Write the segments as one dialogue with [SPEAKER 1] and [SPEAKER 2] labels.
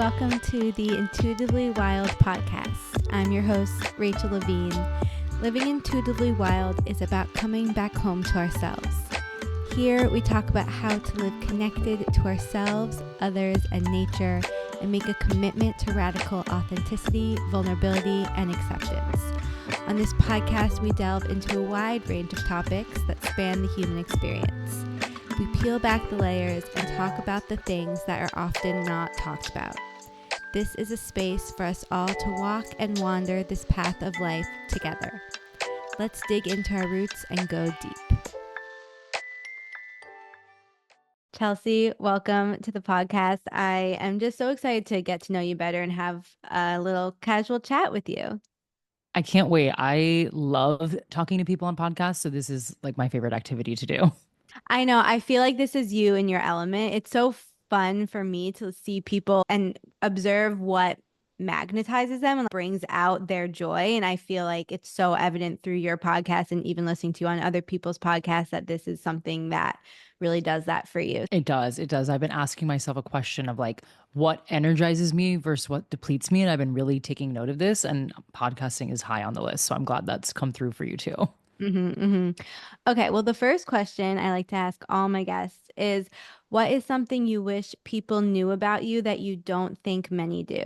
[SPEAKER 1] welcome to the Intuitively Wild podcast. I'm your host, Rachel Levine. Living intuitively wild is about coming back home to ourselves. Here, we talk about how to live connected to ourselves, others, and nature, and make a commitment to radical authenticity, vulnerability, and acceptance. On this podcast, we delve into a wide range of topics that span the human experience. We peel back the layers and talk about the things that are often not talked about. This is a space for us all to walk and wander this path of life together. Let's dig into our roots and go deep. Chelsea, welcome to the podcast. I am just so excited to get to know you better and have a little casual chat with you.
[SPEAKER 2] I can't wait. I love talking to people on podcasts, so this is like my favorite activity to do.
[SPEAKER 1] I know. I feel like this is you in your element. It's so fun for me to see people and observe what magnetizes them and brings out their joy. And I feel like it's so evident through your podcast and even listening to you on other people's podcasts that this is something that really does that for you.
[SPEAKER 2] It does. It does. I've been asking myself a question of like what energizes me versus what depletes me. And I've been really taking note of this, and podcasting is high on the list. So I'm glad that's come through for you too.
[SPEAKER 1] Okay, well, the first question I like to ask all my guests is, what is something you wish people knew about you that you don't think many do?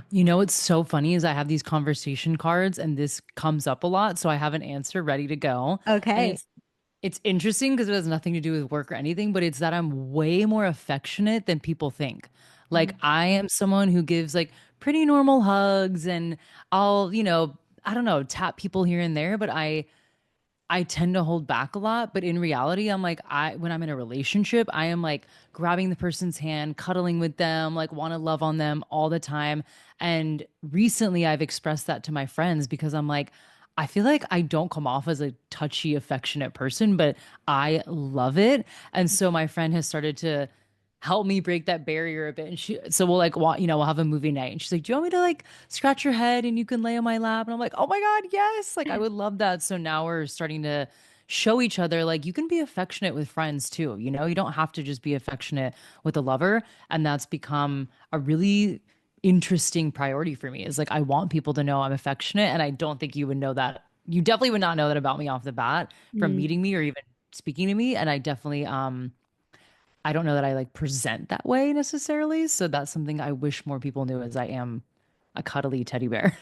[SPEAKER 2] You know, what's so funny is I have these conversation cards and this comes up a lot. So I have an answer ready to go. And
[SPEAKER 1] Okay.
[SPEAKER 2] it's interesting because it has nothing to do with work or anything, but it's that I'm way more affectionate than people think. Like I am someone who gives like pretty normal hugs, and I'll, I don't know, tap people here and there, but I tend to hold back a lot, but in reality, I'm like, when I'm in a relationship, I am like grabbing the person's hand, cuddling with them, like want to love on them all the time. And recently I've expressed that to my friends because I'm like, I feel like I don't come off as a touchy, affectionate person, but I love it. And so my friend has started to help me break that barrier a bit. And so we'll like, we'll have a movie night. And she's like, do you want me to like scratch your head and you can lay on my lap? And I'm like, oh my God, yes. Like I would love that. So now we're starting to show each other like you can be affectionate with friends too. You don't have to just be affectionate with a lover. And that's become a really interesting priority for me, is like I want people to know I'm affectionate. And I don't think you would know that. You definitely would not know that about me off the bat from
[SPEAKER 1] Mm.
[SPEAKER 2] meeting me or even speaking to me. And I definitely I don't know that I like present that way necessarily. So that's something I wish more people knew, is I am a cuddly teddy bear.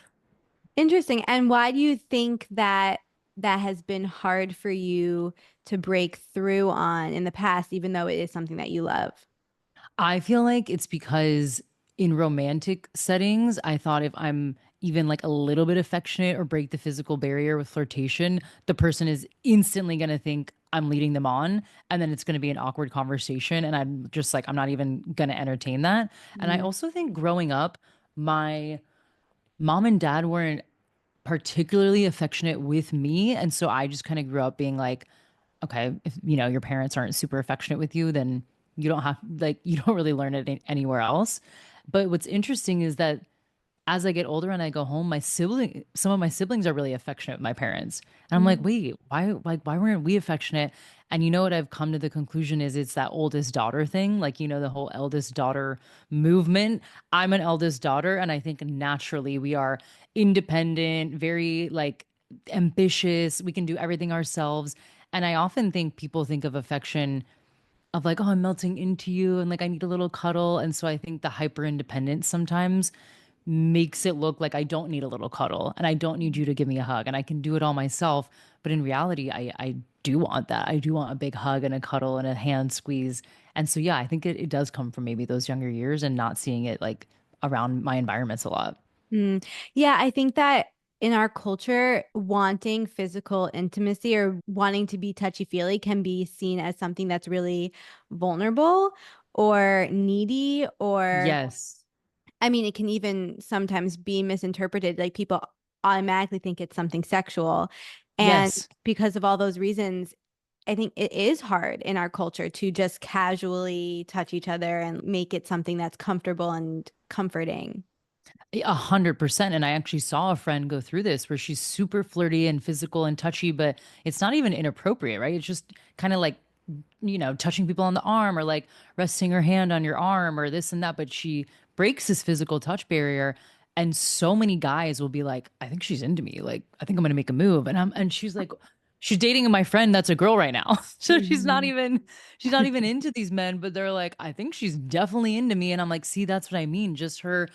[SPEAKER 1] Interesting. And why do you think that that has been hard for you to break through on in the past, even though it is something that you love?
[SPEAKER 2] I feel like it's because in romantic settings, I thought if I'm even like a little bit affectionate or break the physical barrier with flirtation, the person is instantly going to think I'm leading them on. And then it's going to be an awkward conversation. And I'm just like, I'm not even going to entertain that. And I
[SPEAKER 1] Mm.
[SPEAKER 2] also think growing up, my mom and dad weren't particularly affectionate with me. And so I just kind of grew up being like, okay, if your parents aren't super affectionate with you, then you don't really learn it anywhere else. But what's interesting is that as I get older and I go home, some of my siblings are really affectionate with my parents. And I'm like,
[SPEAKER 1] Mm.
[SPEAKER 2] wait, why weren't we affectionate? And you know what I've come to the conclusion is it's that oldest daughter thing. Like, the whole eldest daughter movement. I'm an eldest daughter, and I think naturally we are independent, very like ambitious. We can do everything ourselves. And I often think people think of affection of like, oh, I'm melting into you and like I need a little cuddle. And so I think the hyper independence sometimes makes it look like I don't need a little cuddle and I don't need you to give me a hug and I can do it all myself. But in reality, I do want that. I do want a big hug and a cuddle and a hand squeeze. And so, yeah, I think it does come from maybe those younger years and not seeing it like around my environments a lot.
[SPEAKER 1] Mm. Yeah, I think that in our culture, wanting physical intimacy or wanting to be touchy-feely can be seen as something that's really vulnerable or needy, or
[SPEAKER 2] Yes.
[SPEAKER 1] I mean, it can even sometimes be misinterpreted. Like people automatically think it's something sexual. And
[SPEAKER 2] Yes.
[SPEAKER 1] because of all those reasons, I think it is hard in our culture to just casually touch each other and make it something that's comfortable and comforting.
[SPEAKER 2] 100%. And I actually saw a friend go through this where she's super flirty and physical and touchy, but it's not even inappropriate, right? It's just kind of like touching people on the arm or like resting her hand on your arm or this and that. But she breaks this physical touch barrier. And so many guys will be like, I think she's into me. Like, I think I'm gonna make a move. And she's like, she's dating my friend that's a girl right now. So
[SPEAKER 1] Mhm.
[SPEAKER 2] she's not even into these men, but they're like, I think she's definitely into me. And I'm like, see, that's what I mean. Just her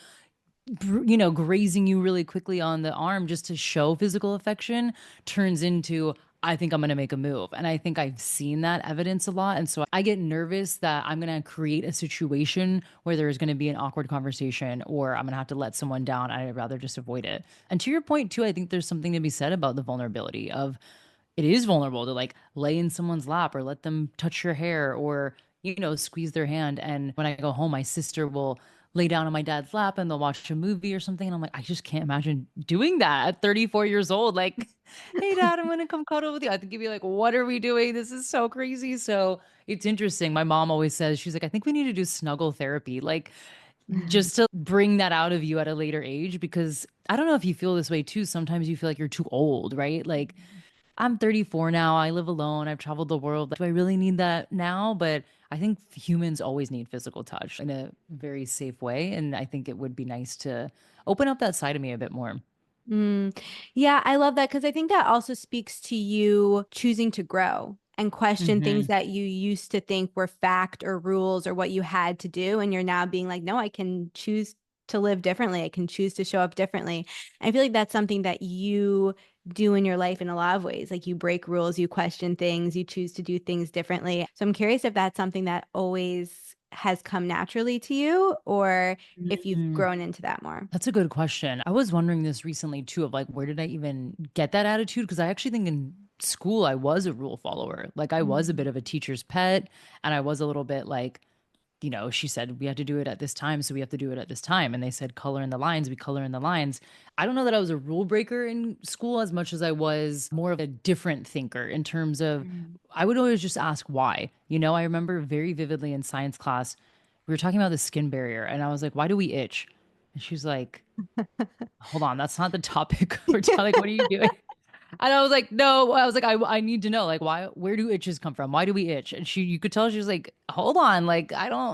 [SPEAKER 2] grazing you really quickly on the arm just to show physical affection turns into, I think I'm going to make a move. And I think I've seen that evidence a lot. And so I get nervous that I'm going to create a situation where there's going to be an awkward conversation or I'm going to have to let someone down. I'd rather just avoid it. And to your point, too, I think there's something to be said about the vulnerability of it is vulnerable to like lay in someone's lap or let them touch your hair or, squeeze their hand. And when I go home, my sister will lay down on my dad's lap and they'll watch a movie or something. And I'm like, I just can't imagine doing that at 34 years old. Like, hey, dad, I'm going to come cuddle with you. I think you'd be like, what are we doing? This is so crazy. So it's interesting. My mom always says, she's like, I think we need to do snuggle therapy. Like, just to bring that out of you at a later age, because I don't know if you feel this way too. Sometimes you feel like you're too old, right? Like, I'm 34 now. I live alone. I've traveled the world. Do I really need that now? But I think humans always need physical touch in a very safe way. And I think it would be nice to open up that side of me a bit more.
[SPEAKER 1] Mm. Yeah, I love that because I think that also speaks to you choosing to grow and question things
[SPEAKER 2] Hmm.
[SPEAKER 1] that you used to think were fact or rules or what you had to do. And you're now being like, no, I can choose to live differently. I can choose to show up differently. I feel like that's something that you do in your life in a lot of ways. Like you break rules, you question things, you choose to do things differently. So I'm curious if that's something that always has come naturally to you or if you've grown into that more.
[SPEAKER 2] That's a good question. I was wondering this recently too of like, where did I even get that attitude? Because I actually think in school I was a rule follower. Like I was a bit of a teacher's pet and I was a little bit like, she said we had to do it at this time, so we have to do it at this time. And they said color in the lines, we color in the lines. I don't know that I was a rule breaker in school as much as I was more of a different thinker in terms of
[SPEAKER 1] Mm.
[SPEAKER 2] I would always just ask why. I remember very vividly in science class, we were talking about the skin barrier, and I was like, why do we itch? And she was like, hold on, that's not the topic. We're like, what are you doing? And I was like, no, I was like, I need to know, like, why, where do itches come from? Why do we itch? And you could tell she was like, hold on, like,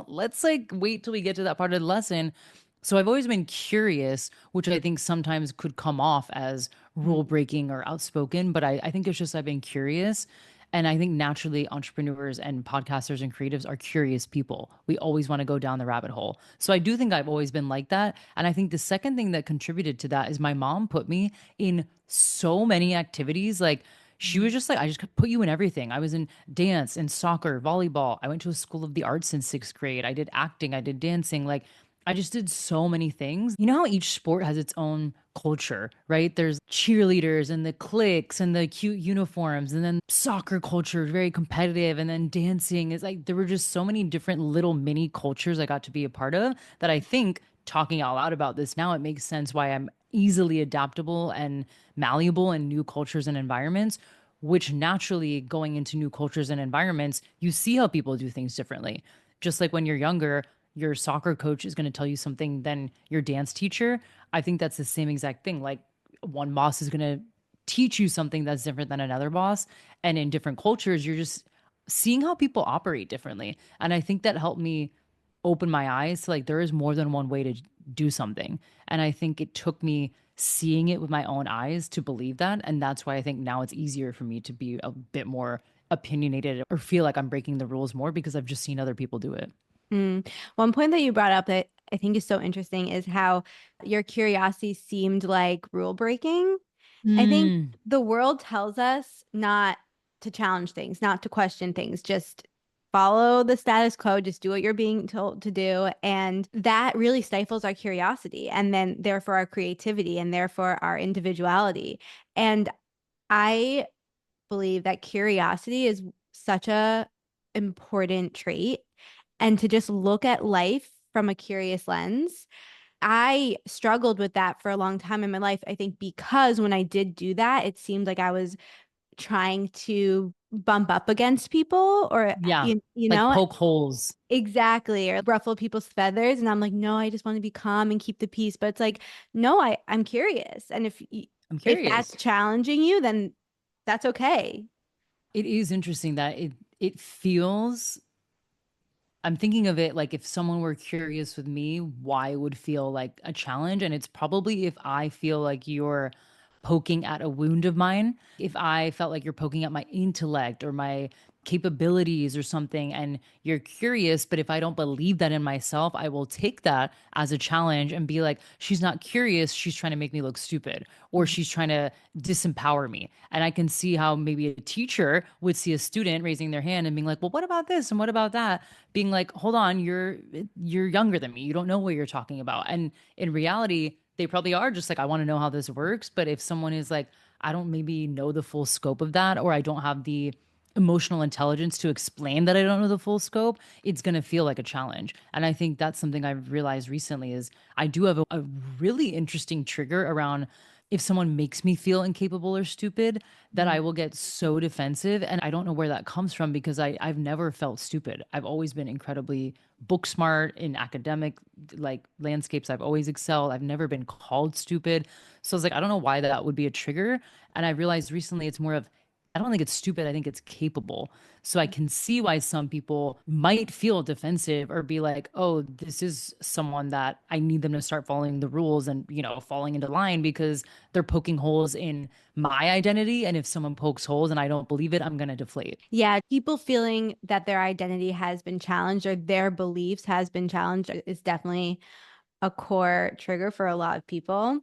[SPEAKER 2] let's like wait till we get to that part of the lesson. So I've always been curious, which I think sometimes could come off as rule breaking or outspoken, but I think it's just I've been curious. And I think naturally entrepreneurs and podcasters and creatives are curious people. We always want to go down the rabbit hole. So I do think I've always been like that. And I think the second thing that contributed to that is my mom put me in so many activities. Like she was just like, I just put you in everything. I was in dance and soccer, volleyball. I went to a school of the arts in sixth grade. I did acting, I did dancing. Like I just did so many things. You know how each sport has its own culture, right? There's cheerleaders and the cliques and the cute uniforms, and then soccer culture, very competitive, and then dancing is like there were just so many different little mini cultures I got to be a part of that I think talking out loud about this now, it makes sense why I'm easily adaptable and malleable in new cultures and environments, which naturally going into new cultures and environments, you see how people do things differently. Just like when you're younger, your soccer coach is going to tell you something than your dance teacher. I think that's the same exact thing. Like one boss is going to teach you something that's different than another boss. And in different cultures, you're just seeing how people operate differently. And I think that helped me open my eyes to like there is more than one way to do something. And I think it took me seeing it with my own eyes to believe that. And that's why I think now it's easier for me to be a bit more opinionated or feel like I'm breaking the rules more because I've just seen other people do it.
[SPEAKER 1] Mm. One point that you brought up that I think is so interesting is how your curiosity seemed like rule breaking. I think
[SPEAKER 2] Mm,
[SPEAKER 1] the world tells us not to challenge things, not to question things, just follow the status quo, just do what you're being told to do. And that really stifles our curiosity and then therefore our creativity and therefore our individuality. And I believe that curiosity is such a important trait and to just look at life from a curious lens. I struggled with that for a long time in my life. I think because when I did do that, it seemed like I was trying to bump up against people or
[SPEAKER 2] yeah.
[SPEAKER 1] you
[SPEAKER 2] Like
[SPEAKER 1] know
[SPEAKER 2] poke holes.
[SPEAKER 1] exactly or ruffle people's feathers and I'm like no, I just want to be calm and keep the peace, but it's like no, I'm curious and
[SPEAKER 2] I'm
[SPEAKER 1] if that's
[SPEAKER 2] curious.
[SPEAKER 1] challenging you then that's okay.
[SPEAKER 2] It is interesting that it feels, I'm thinking of it like if someone were curious with me, why it would feel like a challenge. And it's probably if I feel like you're poking at a wound of mine, if I felt like you're poking at my intellect or my capabilities or something, and you're curious, but if I don't believe that in myself, I will take that as a challenge and be like, she's not curious, she's trying to make me look stupid, or she's trying to disempower me. And I can see how maybe a teacher would see a student raising their hand and being like, well, what about this and what about that, being like, hold on, you're younger than me, you don't know what you're talking about. And in reality, they probably are just like, I want to know how this works. But if someone is like, I don't maybe know the full scope of that, or I don't have the emotional intelligence to explain that I don't know the full scope, it's going to feel like a challenge. And I think that's something I've realized recently is I do have a really interesting trigger around if someone makes me feel incapable or stupid, that I will get so defensive. And I don't know where that comes from because I've never felt stupid. I've always been incredibly book smart in academic like landscapes. I've always excelled. I've never been called stupid. So I was like, I don't know why that would be a trigger. And I realized recently it's more of, I don't think it's stupid. I think it's capable. So I can see why some people might feel defensive or be like, oh, this is someone that I need them to start following the rules and, falling into line because they're poking holes in my identity. And if someone pokes holes and I don't believe it, I'm going to deflate.
[SPEAKER 1] Yeah, people feeling that their identity has been challenged or their beliefs has been challenged is definitely a core trigger for a lot of people.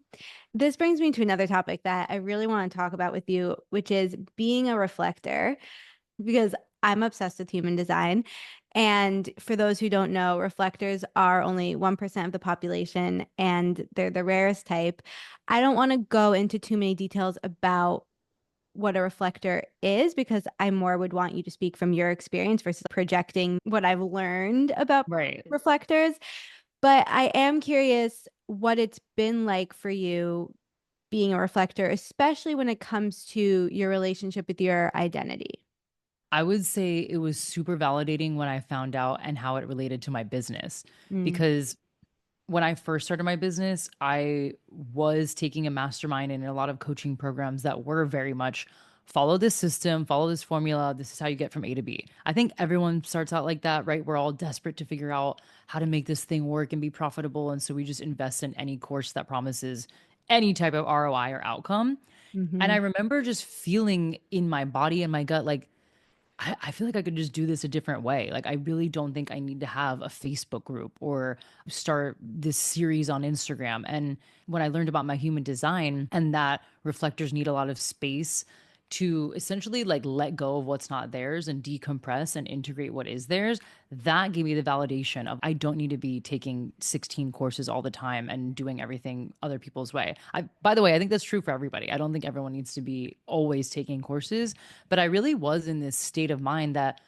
[SPEAKER 1] This brings me to another topic that I really want to talk about with you, which is being a reflector, because I'm obsessed with human design. And for those who don't know, reflectors are only 1% of the population and they're the rarest type. I don't want to go into too many details about what a reflector is because I more would want you to speak from your experience versus projecting what I've learned about
[SPEAKER 2] Right.
[SPEAKER 1] reflectors. But I am curious what it's been like for you being a reflector, especially when it comes to your relationship with your identity.
[SPEAKER 2] I would say it was super validating when I found out and how it related to my business
[SPEAKER 1] Mm,
[SPEAKER 2] because when I first started my business, I was taking a mastermind and a lot of coaching programs that were very much follow this system, follow this formula. This is how you get from A to B. I think everyone starts out like that, right? We're all desperate to figure out how to make this thing work and be profitable. And so we just invest in any course that promises any type of ROI or outcome. And I
[SPEAKER 1] hmm
[SPEAKER 2] remember just feeling in my body and my gut, like, I feel like I could just do this a different way. Like, I really don't think I need to have a Facebook group or start this series on Instagram. And when I learned about my human design and that reflectors need a lot of space to essentially like let go of what's not theirs and decompress and integrate what is theirs, that gave me the validation of I don't need to be taking 16 courses all the time and doing everything other people's way. By the way, I think that's true for everybody. I don't think everyone needs to be always taking courses, but I really was in this state of mind that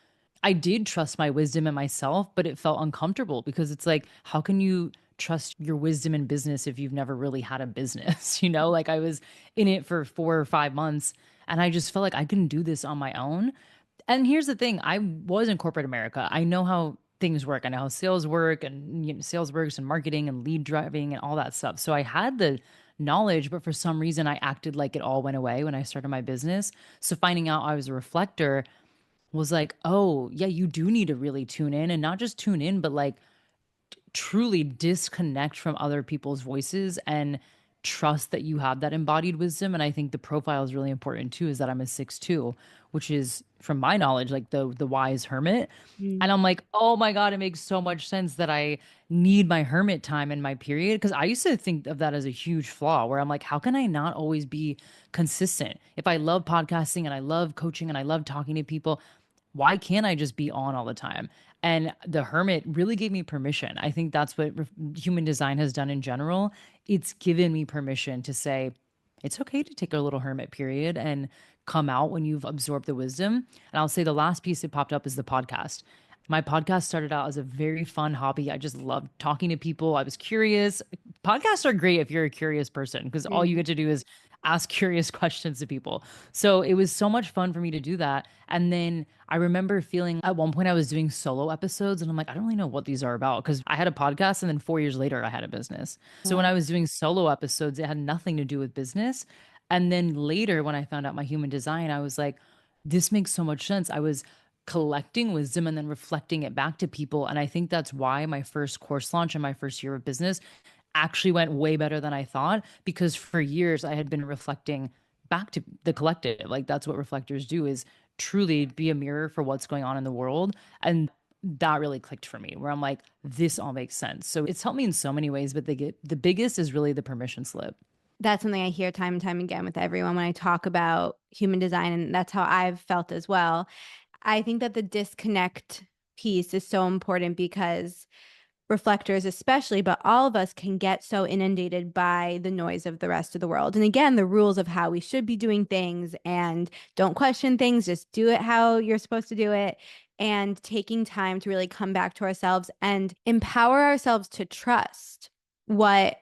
[SPEAKER 2] I did trust my wisdom in myself, but it felt uncomfortable because it's like, how can you trust your wisdom in business if you've never really had a business? Like I was in it for 4 or 5 months and I just felt like I couldn't do this on my own. And here's the thing, I was in corporate America. I know how things work. I know how sales work and sales works and marketing and lead driving and all that stuff. So I had the knowledge, but for some reason I acted like it all went away when I started my business. So finding out I was a reflector was like, oh, yeah, you do need to really tune in and not just tune in, but like truly disconnect from other people's voices and trust that you have that embodied wisdom. And I think the profile is really important too, is that I'm a 6'2", which is from my knowledge, like the wise hermit.
[SPEAKER 1] mm,
[SPEAKER 2] And I'm like, oh my God, it makes so much sense that I need my hermit time in my period. Cause I used to think of that as a huge flaw where I'm like, how can I not always be consistent? If I love podcasting and I love coaching and I love talking to people, why can't I just be on all the time? And the hermit really gave me permission. I think that's what human design has done in general. It's given me permission to say, it's okay to take a little hermit period and come out when you've absorbed the wisdom. And I'll say the last piece that popped up is the podcast. My podcast started out as a very fun hobby. I just loved talking to people. I was curious. Podcasts are great if you're a curious person because all you
[SPEAKER 1] mm.
[SPEAKER 2] get to do is ask curious questions to people. So it was so much fun for me to do that. And then I remember feeling at one point I was doing solo episodes and I'm like, I don't really know what these are about because I had a podcast and then 4 years later I had a business. So when
[SPEAKER 1] Wow.
[SPEAKER 2] I was doing solo episodes, it had nothing to do with business. And then later when I found out my human design, I was like, this makes so much sense. I was collecting wisdom and then reflecting it back to people. And I think that's why my first course launch and my first year of business actually went way better than I thought, because for years I had been reflecting back to the collective. Like that's what reflectors do, is truly be a mirror for what's going on in the world. And that really clicked for me, where I'm like, this all makes sense. So it's helped me in so many ways, but the biggest is really the permission slip.
[SPEAKER 1] That's something I hear time and time again with everyone when I talk about human design, and that's how I've felt as well. I think that the disconnect piece is so important because reflectors especially, but all of us can get so inundated by the noise of the rest of the world. And again, the rules of how we should be doing things, and don't question things, just do it how you're supposed to do it. And taking time to really come back to ourselves and empower ourselves to trust what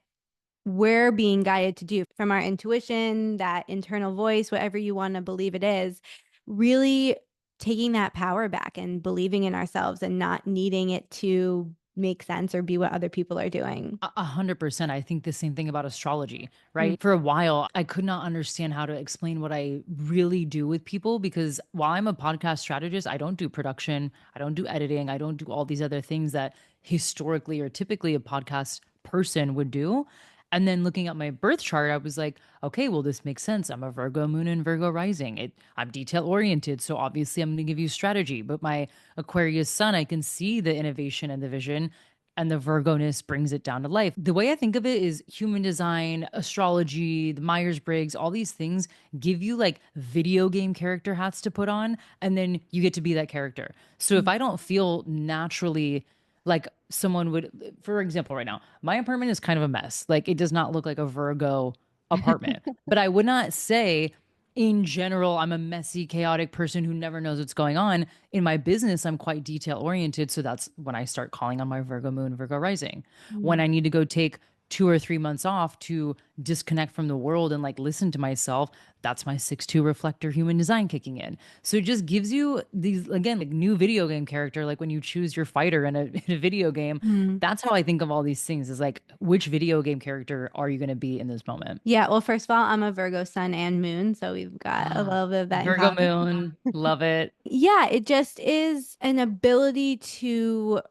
[SPEAKER 1] we're being guided to do from our intuition, that internal voice, whatever you want to believe it is, really taking that power back and believing in ourselves and not needing it to make sense or be what other people are doing.
[SPEAKER 2] 100%. I think the same thing about astrology, right? For a while, I could not understand how to explain what I really do with people, because while I'm a podcast strategist, I don't do production, I don't do editing, I don't do all these other things that historically or typically a podcast person would do. And then looking at my birth chart, I was like, okay, well, this makes sense. I'm a Virgo Moon and Virgo Rising. I'm detail oriented. So obviously, I'm going to give you strategy. But my Aquarius Sun, I can see the innovation and the vision, and the Virgo-ness brings it down to life. The way I think of it is human design, astrology, the Myers-Briggs, all these things give you like video game character hats to put on, and then you get to be that character. So if I don't feel naturally like someone would, for example, right now, my apartment is kind of a mess. Like it does not look like a Virgo apartment, but I would not say in general, I'm a messy, chaotic person who never knows what's going on. In my business, I'm quite detail oriented. So that's when I start calling on my Virgo Moon, Virgo Rising. When I need to go take 2 or 3 months off to disconnect from the world and like listen to myself, that's my 6-2 reflector human design kicking in. So it just gives you these, again, like new video game character. Like when you choose your fighter in a video game, that's how I think of all these things, is like, which video game character are you going to be in this moment?
[SPEAKER 1] Yeah, well, first of all, I'm a Virgo sun and moon, so we've got a little bit of that in
[SPEAKER 2] Virgo
[SPEAKER 1] common.
[SPEAKER 2] Moon, love it.
[SPEAKER 1] Yeah, it just is an ability to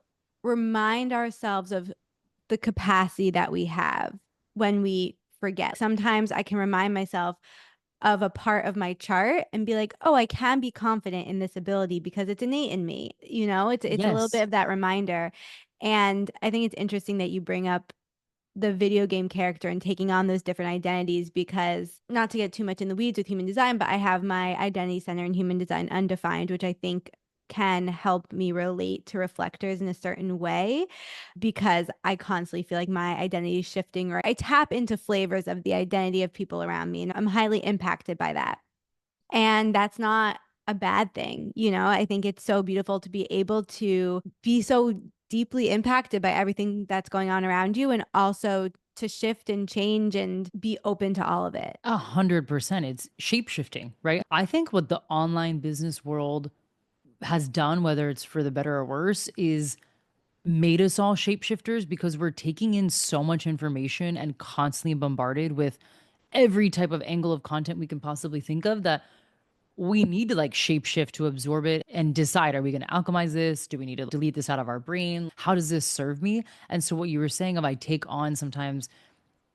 [SPEAKER 1] remind ourselves of the capacity that we have when we forget. Sometimes I can remind myself of a part of my chart and be like, "Oh, I can be confident in this ability because it's innate in me." You know, it's a little bit
[SPEAKER 2] Yes.
[SPEAKER 1] of that reminder. And I think it's interesting that you bring up the video game character and taking on those different identities, because not to get too much in the weeds with human design, but I have my identity center in human design undefined, which I think can help me relate to reflectors in a certain way, because I constantly feel like my identity is shifting, or I tap into flavors of the identity of people around me and I'm highly impacted by that. And that's not a bad thing. You know, I think it's so beautiful to be able to be so deeply impacted by everything that's going on around you, and also to shift and change and be open to all of it.
[SPEAKER 2] 100%. It's shape shifting, right? I think what the online business world has done, whether it's for the better or worse, is made us all shapeshifters, because we're taking in so much information and constantly bombarded with every type of angle of content we can possibly think of, that we need to like shapeshift to absorb it and decide, are we going to alchemize this? Do we need to delete this out of our brain? How does this serve me? And so what you were saying of, I take on sometimes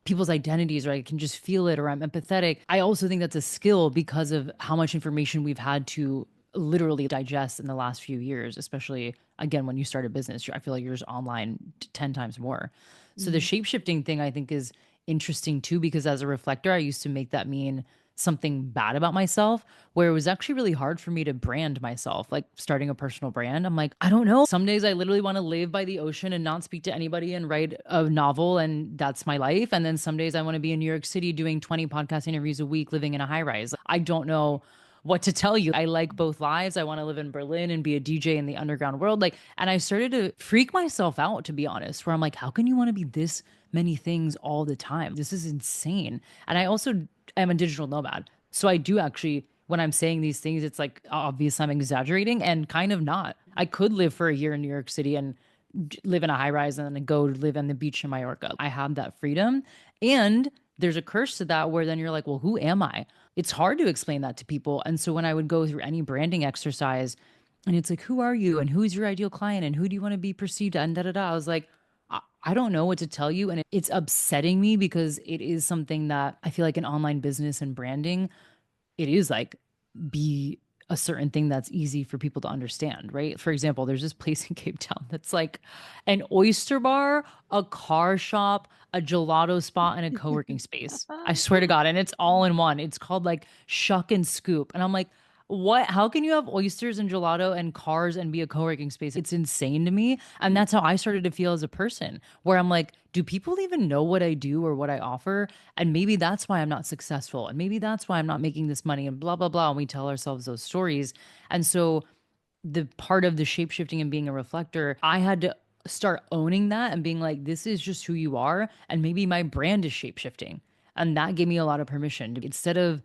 [SPEAKER 2] people's identities, or I can just feel it, or I'm empathetic. I also think that's a skill because of how much information we've had to literally digest in the last few years, especially again, when you start a business, I feel like you're just online 10 times more. So the
[SPEAKER 1] Mm.
[SPEAKER 2] shape shifting thing I think is interesting too, because as a reflector, I used to make that mean something bad about myself, where it was actually really hard for me to brand myself, like starting a personal brand. I'm like, I don't know. Some days I literally want to live by the ocean and not speak to anybody and write a novel, and that's my life. And then some days I want to be in New York City doing 20 podcast interviews a week, living in a high rise. I don't know what to tell you. I like both lives. I want to live in Berlin and be a DJ in the underground world. Like, and I started to freak myself out, to be honest, where I'm like, how can you want to be this many things all the time? This is insane. And I also am a digital nomad. So I do actually, when I'm saying these things, it's like obvious I'm exaggerating, and kind of not. I could live for a year in New York City and live in a high rise and then go live on the beach in Mallorca. I have that freedom. And There's a curse to that where then you're like, well, who am I? It's hard to explain that to people. And so when I would go through any branding exercise and it's like, who are you? And who's your ideal client? And who do you want to be perceived and da da da. I was like, I don't know what to tell you. And it's upsetting me because it is something that I feel like in online business and branding, it is like be a certain thing that's easy for people to understand, right? For example, there's this place in Cape Town that's like an oyster bar, a car shop, a gelato spot, and a co-working space. I swear to God. And it's all in one. It's called like Shuck and Scoop. And I'm like, what? How can you have oysters and gelato and cars and be a co-working space? It's insane to me. And that's how I started to feel as a person, where I'm like, do people even know what I do or what I offer? And maybe that's why I'm not successful. And maybe that's why I'm not making this money and blah, blah, blah. And we tell ourselves those stories. And so the part of the shape shifting and being a reflector, I had to start owning that and being like, this is just who you are. And maybe my brand is shape shifting. And that gave me a lot of permission to, instead of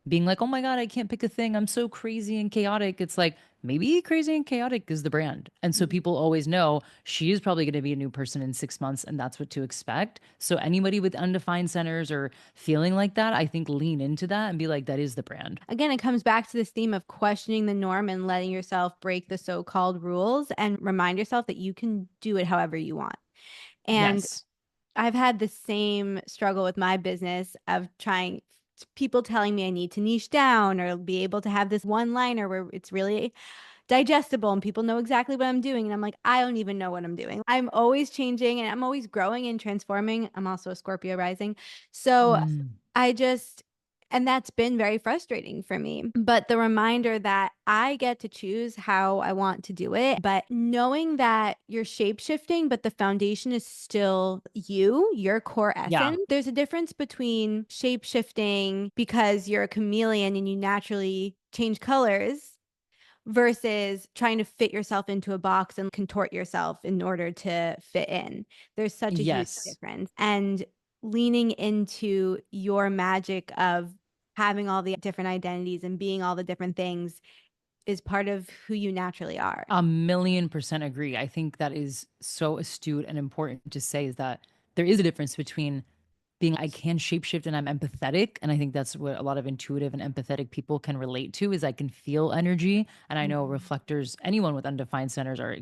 [SPEAKER 2] being like, oh my God, I can't pick a thing. I'm so crazy and chaotic. It's like, maybe crazy and chaotic is the brand. And so people always know she is probably going to be a new person in 6 months, and that's what to expect. So anybody with undefined centers or feeling like that, I think lean into that and be like, that is the brand.
[SPEAKER 1] Again, it comes back to this theme of questioning the norm and letting yourself break the so-called rules and remind yourself that you can do it however you want. And
[SPEAKER 2] Yes.
[SPEAKER 1] I've had the same struggle with my business of trying people telling me I need to niche down or be able to have this one liner where it's really digestible and people know exactly what I'm doing. And I'm like, I don't even know what I'm doing. I'm always changing and I'm always growing and transforming. I'm also a Scorpio rising. So
[SPEAKER 2] Mm.
[SPEAKER 1] I just, and that's been very frustrating for me. But the reminder that I get to choose how I want to do it, but knowing that you're shape shifting, but the foundation is still you, your core
[SPEAKER 2] Yeah.
[SPEAKER 1] essence. There's a difference between shape shifting because you're a chameleon and you naturally change colors versus trying to fit yourself into a box and contort yourself in order to fit in. There's such a huge
[SPEAKER 2] Yes.
[SPEAKER 1] difference. And leaning into your magic of having all the different identities and being all the different things is part of who you naturally are.
[SPEAKER 2] 1,000,000% agree. I think that is so astute and important to say, is that there is a difference between being, I can shapeshift and I'm empathetic. And I think that's what a lot of intuitive and empathetic people can relate to, is I can feel energy. And I know
[SPEAKER 1] Mhm.
[SPEAKER 2] reflectors, anyone with undefined centers, are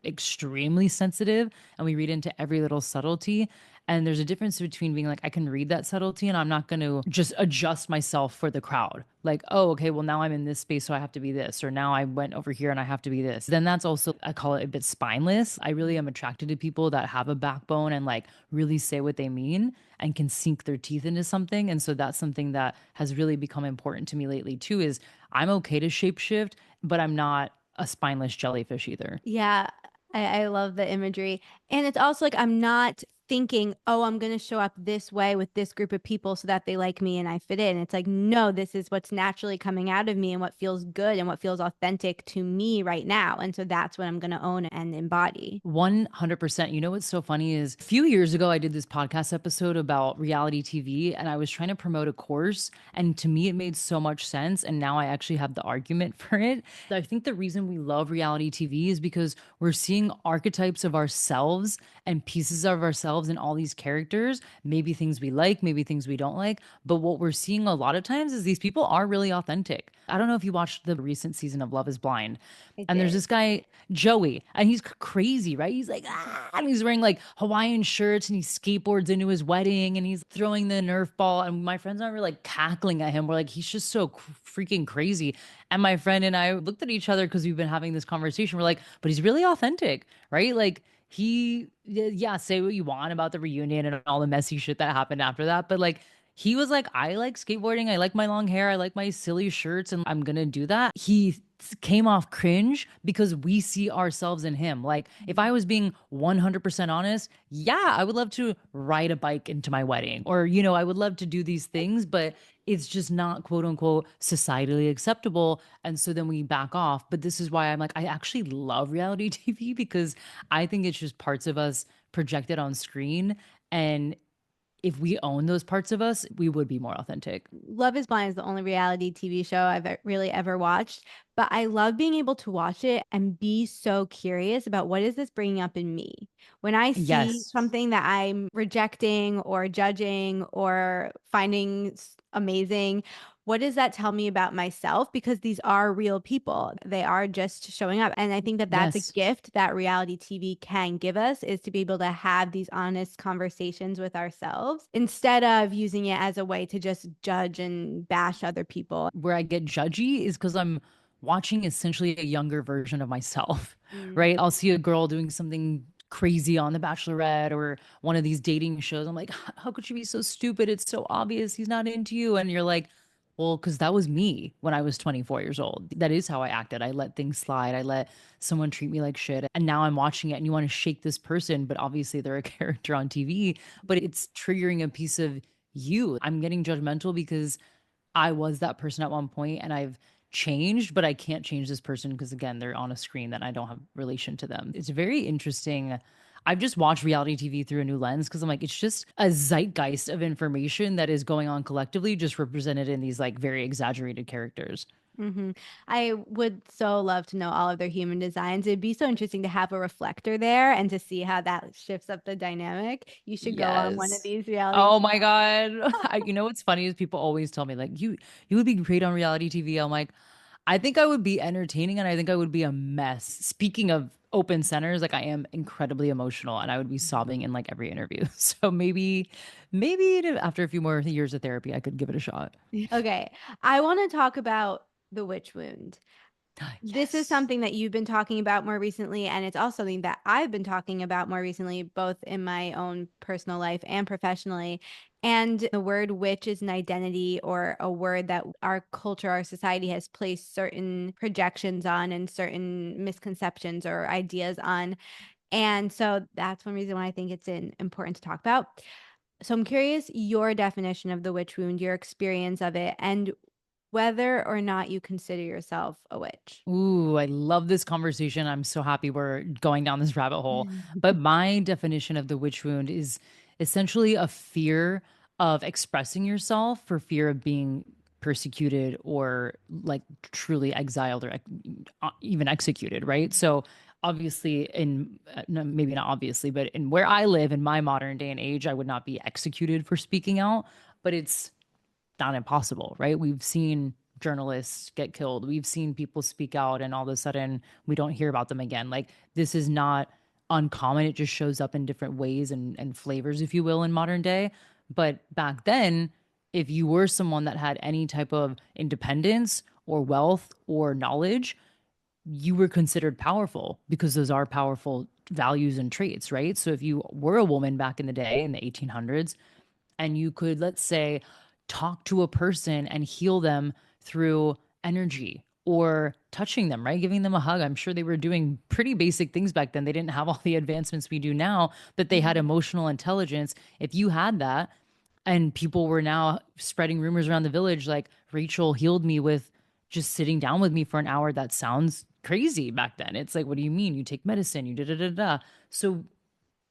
[SPEAKER 2] extremely sensitive, and we read into every little subtlety. And there's a difference between being like, I can read that subtlety and I'm not going to just adjust myself for the crowd. Like, oh, okay, well, now I'm in this space, so I have to be this. Or now I went over here and I have to be this. Then that's also, I call it a bit spineless. I really am attracted to people that have a backbone and like really say what they mean and can sink their teeth into something. And so that's something that has really become important to me lately, too, is I'm okay to shapeshift, but I'm not a spineless jellyfish either.
[SPEAKER 1] Yeah, I love the imagery. And it's also like I'm not thinking, oh, I'm going to show up this way with this group of people so that they like me and I fit in. It's like, no, this is what's naturally coming out of me and what feels good and what feels authentic to me right now. And so that's what I'm going to own and embody.
[SPEAKER 2] 100%. You know what's so funny is a few years ago, I did this podcast episode about reality TV, and I was trying to promote a course. And to me, it made so much sense. And now I actually have the argument for it. I think the reason we love reality TV is because we're seeing archetypes of ourselves and pieces of ourselves in all these characters, maybe things we like, maybe things we don't like. But what we're seeing a lot of times is these people are really authentic. I don't know if you watched the recent season of Love is Blind.
[SPEAKER 1] I
[SPEAKER 2] And there's
[SPEAKER 1] did.
[SPEAKER 2] this guy, Joey, and he's crazy, right? He's like, ah, and he's wearing like Hawaiian shirts and he skateboards into his wedding and he's throwing the Nerf ball. And my friends aren't really like cackling at him. We're like, he's just so freaking crazy. And my friend and I looked at each other because we've been having this conversation. We're like, but he's really authentic, right? Like, yeah, say what you want about the reunion and all the messy shit that happened after that. But like, he was like, I like skateboarding. I like my long hair. I like my silly shirts, and I'm going to do that. He came off cringe because we see ourselves in him. Like, if I was being 100% honest, yeah, I would love to ride a bike into my wedding, or, I would love to do these things, but it's just not quote unquote societally acceptable. And so then we back off. But this is why I'm like, I actually love reality TV because I think it's just parts of us projected on screen. And if we own those parts of us, we would be more authentic.
[SPEAKER 1] Love is Blind is the only reality TV show I've really ever watched, but I love being able to watch it and be so curious about what is this bringing up in me. When I see
[SPEAKER 2] Yes.
[SPEAKER 1] something that I'm rejecting or judging or finding amazing, what does that tell me about myself? Because these are real people. They are just showing up. And I think that that's a
[SPEAKER 2] Yes.
[SPEAKER 1] gift that reality TV can give us, is to be able to have these honest conversations with ourselves instead of using it as a way to just judge and bash other people.
[SPEAKER 2] Where I get judgy is because I'm watching essentially a younger version of myself,
[SPEAKER 1] Mm.
[SPEAKER 2] right? I'll see a girl doing something crazy on The Bachelorette or one of these dating shows. I'm like, how could she be so stupid? It's so obvious he's not into you. And you're like, well, because that was me when I was 24 years old. That is how I acted. I let things slide. I let someone treat me like shit. And now I'm watching it and you want to shake this person, but obviously they're a character on TV, but it's triggering a piece of you. I'm getting judgmental because I was that person at one point and I've changed, but I can't change this person because again, they're on a screen that I don't have relation to them. It's very interesting. I've just watched reality TV through a new lens because I'm like, it's just a zeitgeist of information that is going on collectively, just represented in these like very exaggerated characters.
[SPEAKER 1] Hmm. I would so love to know all of their human designs. It'd be so interesting to have a reflector there and to see how that shifts up the dynamic. You should go on one of
[SPEAKER 2] Yes.
[SPEAKER 1] these reality
[SPEAKER 2] Oh
[SPEAKER 1] shows.
[SPEAKER 2] my God. You know what's funny is people always tell me like you would be great on reality TV. I'm like, I think I would be entertaining and I think I would be a mess. Speaking of open centers, like I am incredibly emotional and I would be sobbing in like every interview. So after a few more years of therapy, I could give it a shot.
[SPEAKER 1] Okay, I want to talk about the witch wound. This is
[SPEAKER 2] Yes.
[SPEAKER 1] something that you've been talking about more recently, and it's also something that I've been talking about more recently, both in my own personal life and professionally. And the word witch is an identity or a word that our culture, our society has placed certain projections on and certain misconceptions or ideas on. And so that's one reason why I think it's important to talk about. So I'm curious your definition of the witch wound, your experience of it, and whether or not you consider yourself a witch.
[SPEAKER 2] Ooh, I love this conversation. I'm so happy we're going down this rabbit hole. But my definition of the witch wound is essentially a fear of expressing yourself for fear of being persecuted or like truly exiled or even executed, right? So obviously in no, maybe not obviously, but in where I live in my modern day and age, I would not be executed for speaking out, but it's not impossible, right? We've seen journalists get killed. We've seen people speak out and all of a sudden we don't hear about them again. Like this is not uncommon. It just shows up in different ways and flavors, if you will, in modern day. But back then, if you were someone that had any type of independence or wealth or knowledge, you were considered powerful because those are powerful values and traits, right? So if you were a woman back in the day in the 1800s, and you could, let's say, talk to a person and heal them through energy or touching them, right? Giving them a hug. I'm sure they were doing pretty basic things back then. They didn't have all the advancements we do now, but they had
[SPEAKER 1] Mhm.
[SPEAKER 2] emotional intelligence. If you had that, and people were now spreading rumors around the village like Rachel healed me with just sitting down with me for an hour. That sounds crazy back then. It's like, what do you mean? You take medicine, you da da da da. So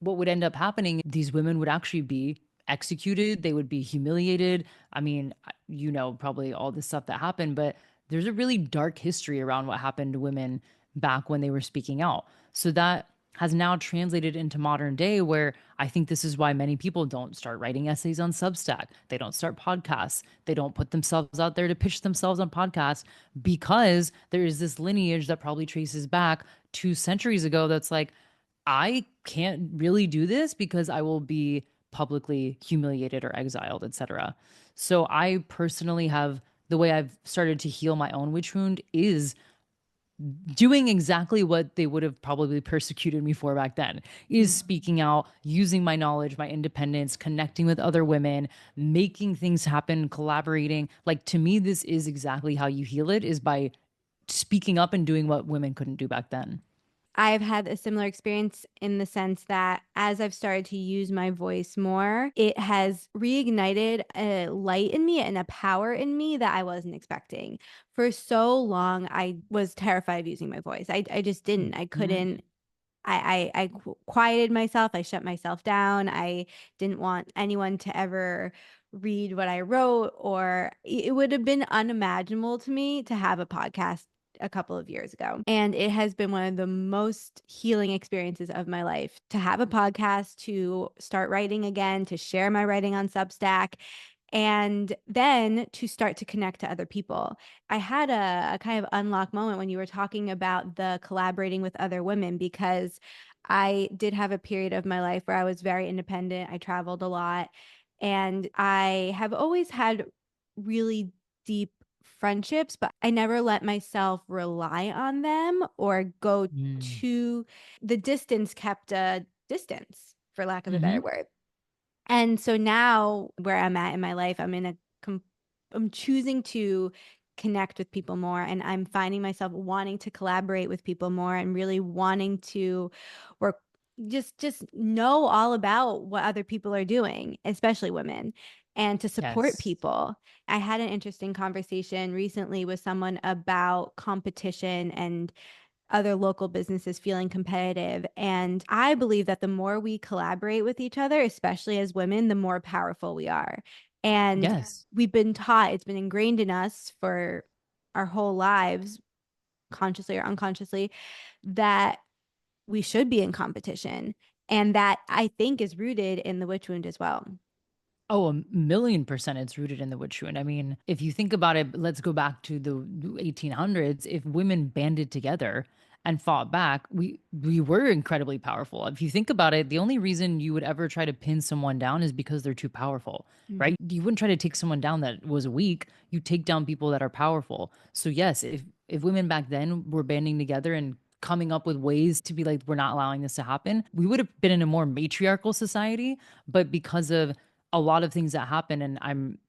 [SPEAKER 2] what would end up happening, these women would actually be executed, they would be humiliated. I mean, you know, probably all the stuff that happened, but there's a really dark history around what happened to women back when they were speaking out. So that has now translated into modern day where I think this is why many people don't start writing essays on Substack. They don't start podcasts. They don't put themselves out there to pitch themselves on podcasts because there is this lineage that probably traces back 2 centuries ago that's like, I can't really do this because I will be publicly humiliated or exiled, etc. So I personally have the way I've started to heal my own witch wound is doing exactly what they would have probably persecuted me for back then is speaking out, using my knowledge, my independence, connecting with other women, making things happen, collaborating. Like to me this is exactly how you heal it is by speaking up and doing what women couldn't do back then.
[SPEAKER 1] I've had a similar experience in the sense that as I've started to use my voice more, it has reignited a light in me and a power in me that I wasn't expecting. For so long, I was terrified of using my voice. I just didn't. I
[SPEAKER 2] Mhm.
[SPEAKER 1] couldn't. I quieted myself. I shut myself down. I didn't want anyone to ever read what I wrote, or it would have been unimaginable to me to have a podcast a couple of years ago. And it has been one of the most healing experiences of my life to have a podcast, to start writing again, to share my writing on Substack, and then to start to connect to other people. I had a kind of unlock moment when you were talking about the collaborating with other women, because I did have a period of my life where I was very independent. I traveled a lot, and I have always had really deep friendships, but I never let myself rely on them or go
[SPEAKER 2] Mm.
[SPEAKER 1] to the distance, kept a distance, for lack of a better
[SPEAKER 2] Hmm.
[SPEAKER 1] word. And so now where I'm at in my life, I'm choosing to connect with people more, and I'm finding myself wanting to collaborate with people more and really wanting to work, just know all about what other people are doing, especially women, and to support
[SPEAKER 2] Yes.
[SPEAKER 1] people. I had an interesting conversation recently with someone about competition and other local businesses feeling competitive. And I believe that the more we collaborate with each other, especially as women, the more powerful we are. And
[SPEAKER 2] Yes.
[SPEAKER 1] we've been taught, it's been ingrained in us for our whole lives, consciously or unconsciously, that we should be in competition. And that, I think, is rooted in the witch wound as well.
[SPEAKER 2] Oh, 1,000,000% it's rooted in the witch wound. I mean, if you think about it, let's go back to the 1800s. If women banded together and fought back, we were incredibly powerful. If you think about it, the only reason you would ever try to pin someone down is because they're too powerful,
[SPEAKER 1] Mhm.
[SPEAKER 2] right? You wouldn't try to take someone down that was weak. You take down people that are powerful. So yes, if women back then were banding together and coming up with ways to be like, we're not allowing this to happen, we would have been in a more matriarchal society. But because of a lot of things that happen, and I'm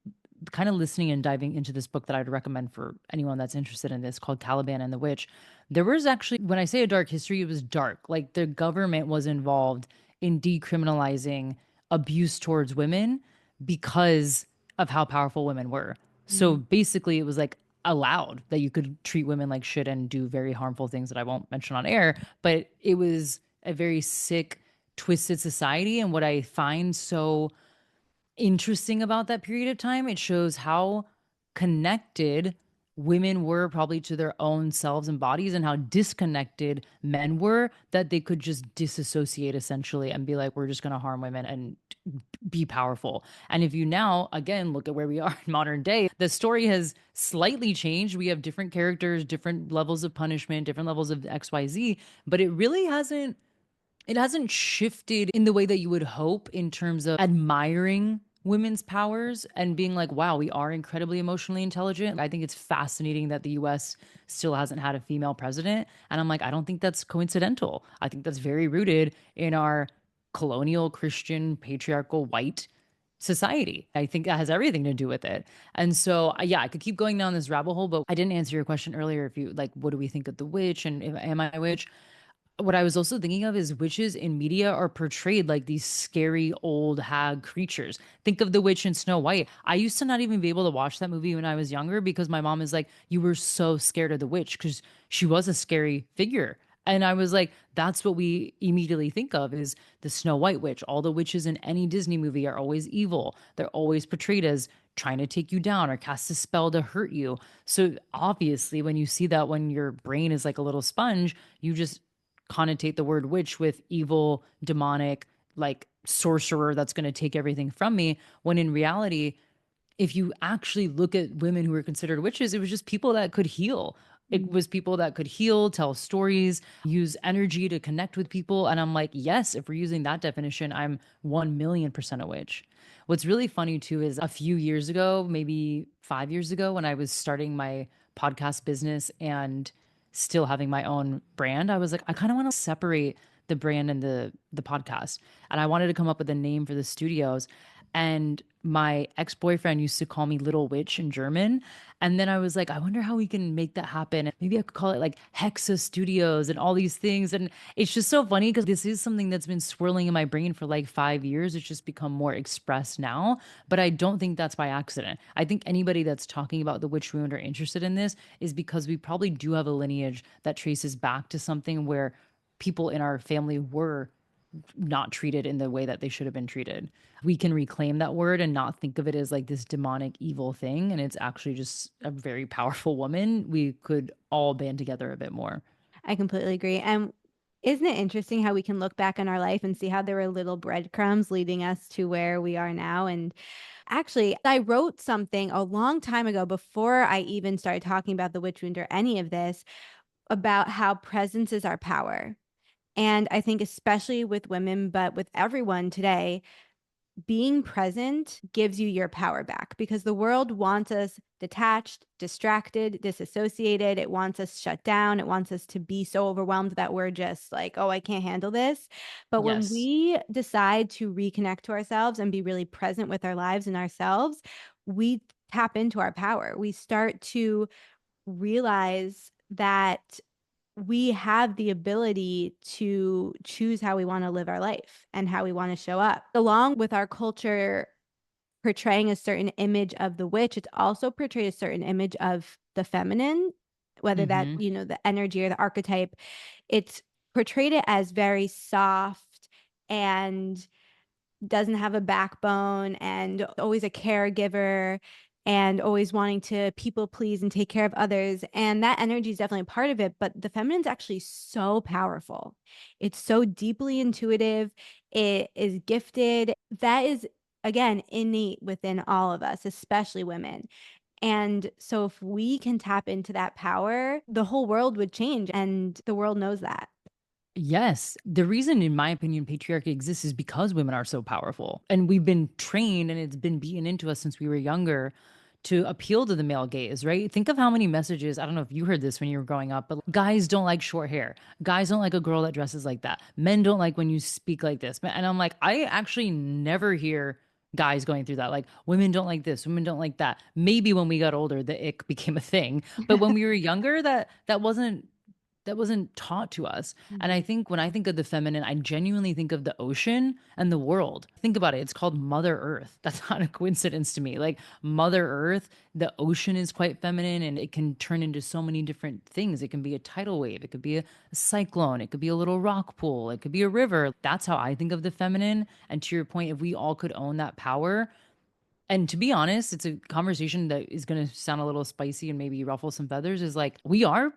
[SPEAKER 2] kind of listening and diving into this book that I'd recommend for anyone that's interested in this, called Caliban and the Witch. There was actually, when I say a dark history, it was dark. Like the government was involved in decriminalizing abuse towards women because of how powerful women were. So
[SPEAKER 1] Mhm.
[SPEAKER 2] basically, it was like allowed that you could treat women like shit and do very harmful things that I won't mention on air. But it was a very sick, twisted society. And what I find so interesting about that period of time, it shows how connected women were probably to their own selves and bodies, and how disconnected men were, that they could just disassociate essentially and be like, we're just going to harm women and be powerful. And if you now again look at where we are in modern day, the story has slightly changed. We have different characters, different levels of punishment, different levels of XYZ, but it hasn't shifted in the way that you would hope, in terms of admiring women's powers and being like, wow, we are incredibly emotionally intelligent. I think it's fascinating that the US still hasn't had a female president. And I'm like, I don't think that's coincidental. I think that's very rooted in our colonial, Christian, patriarchal, white society. I think that has everything to do with it. And so, yeah, I could keep going down this rabbit hole, but I didn't answer your question earlier. If you like, what do we think of the witch, and am I a witch? What I was also thinking of is witches in media are portrayed like these scary old hag creatures. Think of the witch in Snow White. I used to not even be able to watch that movie when I was younger because my mom is like, you were so scared of the witch because she was a scary figure. And I was like, that's what we immediately think of is the Snow White witch. All the witches in any Disney movie are always evil. They're always portrayed as trying to take you down or cast a spell to hurt you. So obviously, when you see that, when your brain is like a little sponge, you just connotate the word witch with evil, demonic, like sorcerer that's going to take everything from me. When in reality, if you actually look at women who were considered witches, it was just people that could heal. It was people that could heal, tell stories, use energy to connect with people. And I'm like, yes, if we're using that definition, I'm 1,000,000% a witch. What's really funny too is a few years ago, maybe 5 years ago, when I was starting my podcast business and still having my own brand, I was like, I kind of want to separate the brand and the podcast. And I wanted to come up with a name for the studios. And my ex-boyfriend used to call me Little Witch in German. And then I was like, I wonder how we can make that happen. Maybe I could call it like Hexa Studios and all these things. And it's just so funny because this is something that's been swirling in my brain for like 5 years. It's just become more expressed now. But I don't think that's by accident. I think anybody that's talking about the witch wound or interested in this is because we probably do have a lineage that traces back to something where people in our family were not treated in the way that they should have been treated. We can reclaim that word and not think of it as like this demonic evil thing. And it's actually just a very powerful woman. We could all band together a bit more.
[SPEAKER 1] I completely agree. And isn't it interesting how we can look back on our life and see how there were little breadcrumbs leading us to where we are now? And actually, I wrote something a long time ago before I even started talking about the witch wound or any of this about how presence is our power. And I think, especially with women, but with everyone today, being present gives you your power back because the world wants us detached, distracted, disassociated. It wants us shut down. It wants us to be so overwhelmed that we're just like, oh, I can't handle this. But when
[SPEAKER 2] Yes.
[SPEAKER 1] we decide to reconnect to ourselves and be really present with our lives and ourselves, we tap into our power. We start to realize that we have the ability to choose how we want to live our life and how we want to show up. Along with our culture portraying a certain image of the witch, it's also portrayed a certain image of the feminine, whether that,
[SPEAKER 2] Mm-hmm.
[SPEAKER 1] the energy or the archetype. It's portrayed it as very soft and doesn't have a backbone and always a caregiver and always wanting to people please and take care of others. And that energy is definitely a part of it. But the feminine's actually so powerful. It's so deeply intuitive. It is gifted. That is, again, innate within all of us, especially women. And so if we can tap into that power, the whole world would change. And the world knows that.
[SPEAKER 2] Yes. The reason, in my opinion, patriarchy exists is because women are so powerful. And we've been trained and it's been beaten into us since we were younger to appeal to the male gaze, right? Think of how many messages, I don't know if you heard this when you were growing up, but guys don't like short hair. Guys don't like a girl that dresses like that. Men don't like when you speak like this. And I'm like, I actually never hear guys going through that. Like, women don't like this, women don't like that. Maybe when we got older, the ick became a thing. But when we were younger, that wasn't taught to us. And I
[SPEAKER 1] Mhm.
[SPEAKER 2] think when I think of the feminine, I genuinely think of the ocean and the world. Think about it. It's called Mother Earth. That's not a coincidence to me. Like Mother Earth, the ocean is quite feminine and it can turn into so many different things. It can be a tidal wave, it could be a cyclone, it could be a little rock pool, it could be a river. That's how I think of the feminine. And to your point, if we all could own that power, and to be honest, it's a conversation that is going to sound a little spicy and maybe ruffle some feathers. Is like we are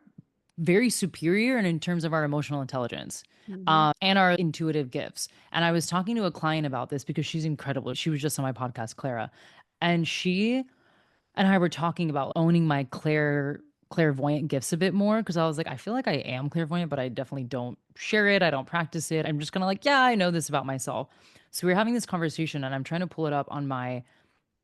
[SPEAKER 2] very superior and in terms of our emotional intelligence
[SPEAKER 1] Mhm.
[SPEAKER 2] and our intuitive gifts. And I was talking to a client about this because she's incredible. She was just on my podcast, Clara, and she and I were talking about owning my clairvoyant gifts a bit more because I was like, I feel like I am clairvoyant, but I definitely don't share it. I don't practice it. I'm just kind of like, yeah, I know this about myself. So we were having this conversation, and I'm trying to pull it up on my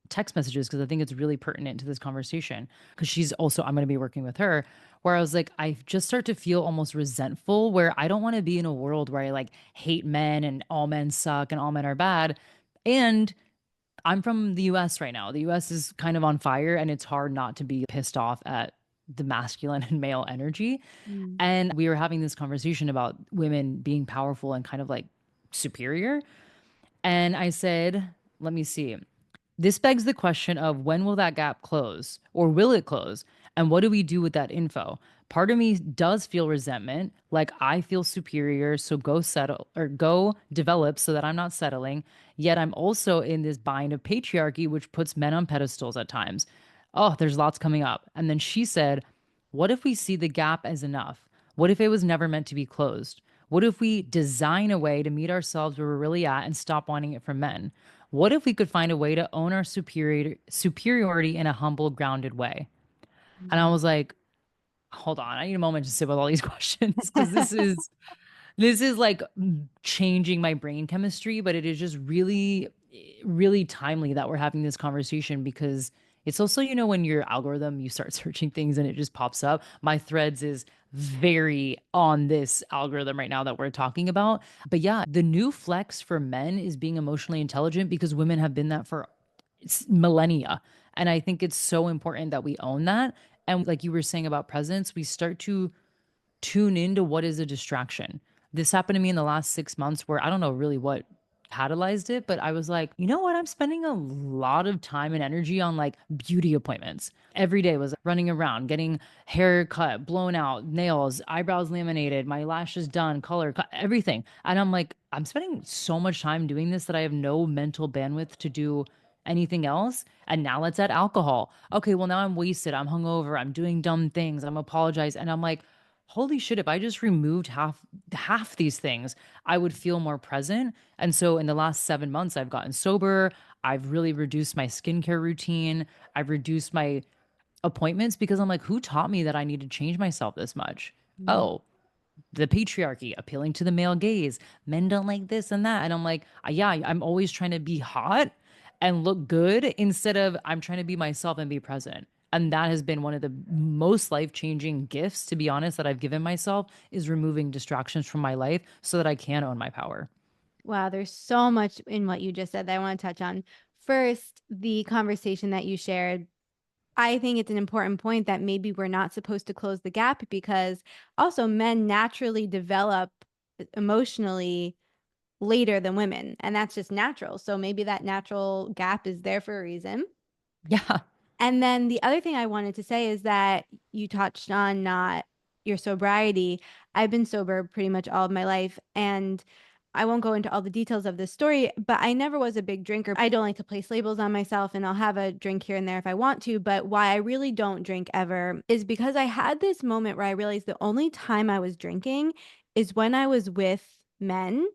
[SPEAKER 2] text messages because I think it's really pertinent to this conversation. Because she's also, I'm going to be working with her, where I was like, I just start to feel almost resentful, where I don't want to be in a world where I like hate men and all men suck and all men are bad. And I'm from the US right now. The US is kind of on fire, and it's hard not to be pissed off at the masculine and male energy.
[SPEAKER 1] Mm.
[SPEAKER 2] And we were having this conversation about women being powerful and kind of like superior. And I said, let me see. This begs the question of when will that gap close or will it close? And what do we do with that info? Part of me does feel resentment, like I feel superior, so go settle or go develop so that I'm not settling. Yet I'm also in this bind of patriarchy, which puts men on pedestals at times. Oh, there's lots coming up. And then she said, what if we see the gap as enough? What if it was never meant to be closed? What if we design a way to meet ourselves where we're really at and stop wanting it from men? What if we could find a way to own our superiority in a humble, grounded way? And I
[SPEAKER 1] Mm.
[SPEAKER 2] was like, hold on, I need a moment to sit with all these questions because this is like changing my brain chemistry, but it is just really, really timely that we're having this conversation because it's also, when your algorithm, you start searching things and it just pops up. My threads is very on this algorithm right now that we're talking about. But yeah, the new flex for men is being emotionally intelligent because women have been that for millennia. And I think it's so important that we own that. And like you were saying about presence, we start to tune into what is a distraction. This happened to me in the last 6 months where I don't know really what catalyzed it, but I was like, you know what? I'm spending a lot of time and energy on like beauty appointments. Every day was running around, getting hair cut, blown out, nails, eyebrows laminated, my lashes done, color, cut, everything. And I'm like, I'm spending so much time doing this that I have no mental bandwidth to do anything else. And now let's add alcohol. Okay, well, now I'm wasted. I'm hungover. I'm doing dumb things. I'm apologize. And I'm like, holy shit, if I just removed half these things, I would feel more present. And so in the last 7 months, I've gotten sober. I've really reduced my skincare routine. I've reduced my appointments because I'm like, who taught me that I need to change myself this much?
[SPEAKER 1] Mm.
[SPEAKER 2] Oh, the patriarchy, appealing to the male gaze. Men don't like this and that. And I'm like, yeah, I'm always trying to be hot and look good instead of I'm trying to be myself and be present. And that has been one of the most life-changing gifts, to be honest, that I've given myself is removing distractions from my life so that I can own my power.
[SPEAKER 1] Wow, there's so much in what you just said that I want to touch on. First, the conversation that you shared. I think it's an important point that maybe we're not supposed to close the gap because also men naturally develop emotionally later than women, and that's just natural. So maybe that natural gap is there for a reason.
[SPEAKER 2] Yeah.
[SPEAKER 1] And then the other thing I wanted to say is that you touched on not your sobriety. I've been sober pretty much all of my life, and I won't go into all the details of this story, but I never was a big drinker. I don't like to place labels on myself, and I'll have a drink here and there if I want to. But why I really don't drink ever is because I had this moment where I realized the only time I was drinking is when I was with men,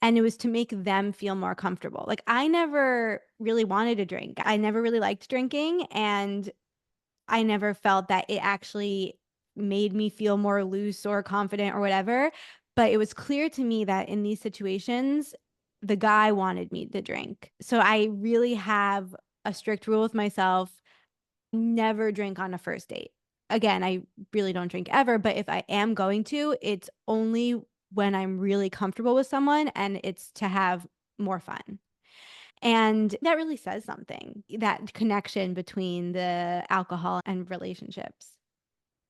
[SPEAKER 1] and it was to make them feel more comfortable. Like I never really wanted to drink. I never really liked drinking, and I never felt that it actually made me feel more loose or confident or whatever. But it was clear to me that in these situations, the guy wanted me to drink. So I really have a strict rule with myself: never drink on a first date. Again, I really don't drink ever, but if I am going to, it's only when I'm really comfortable with someone and it's to have more fun. And that really says something, that connection between the alcohol and relationships.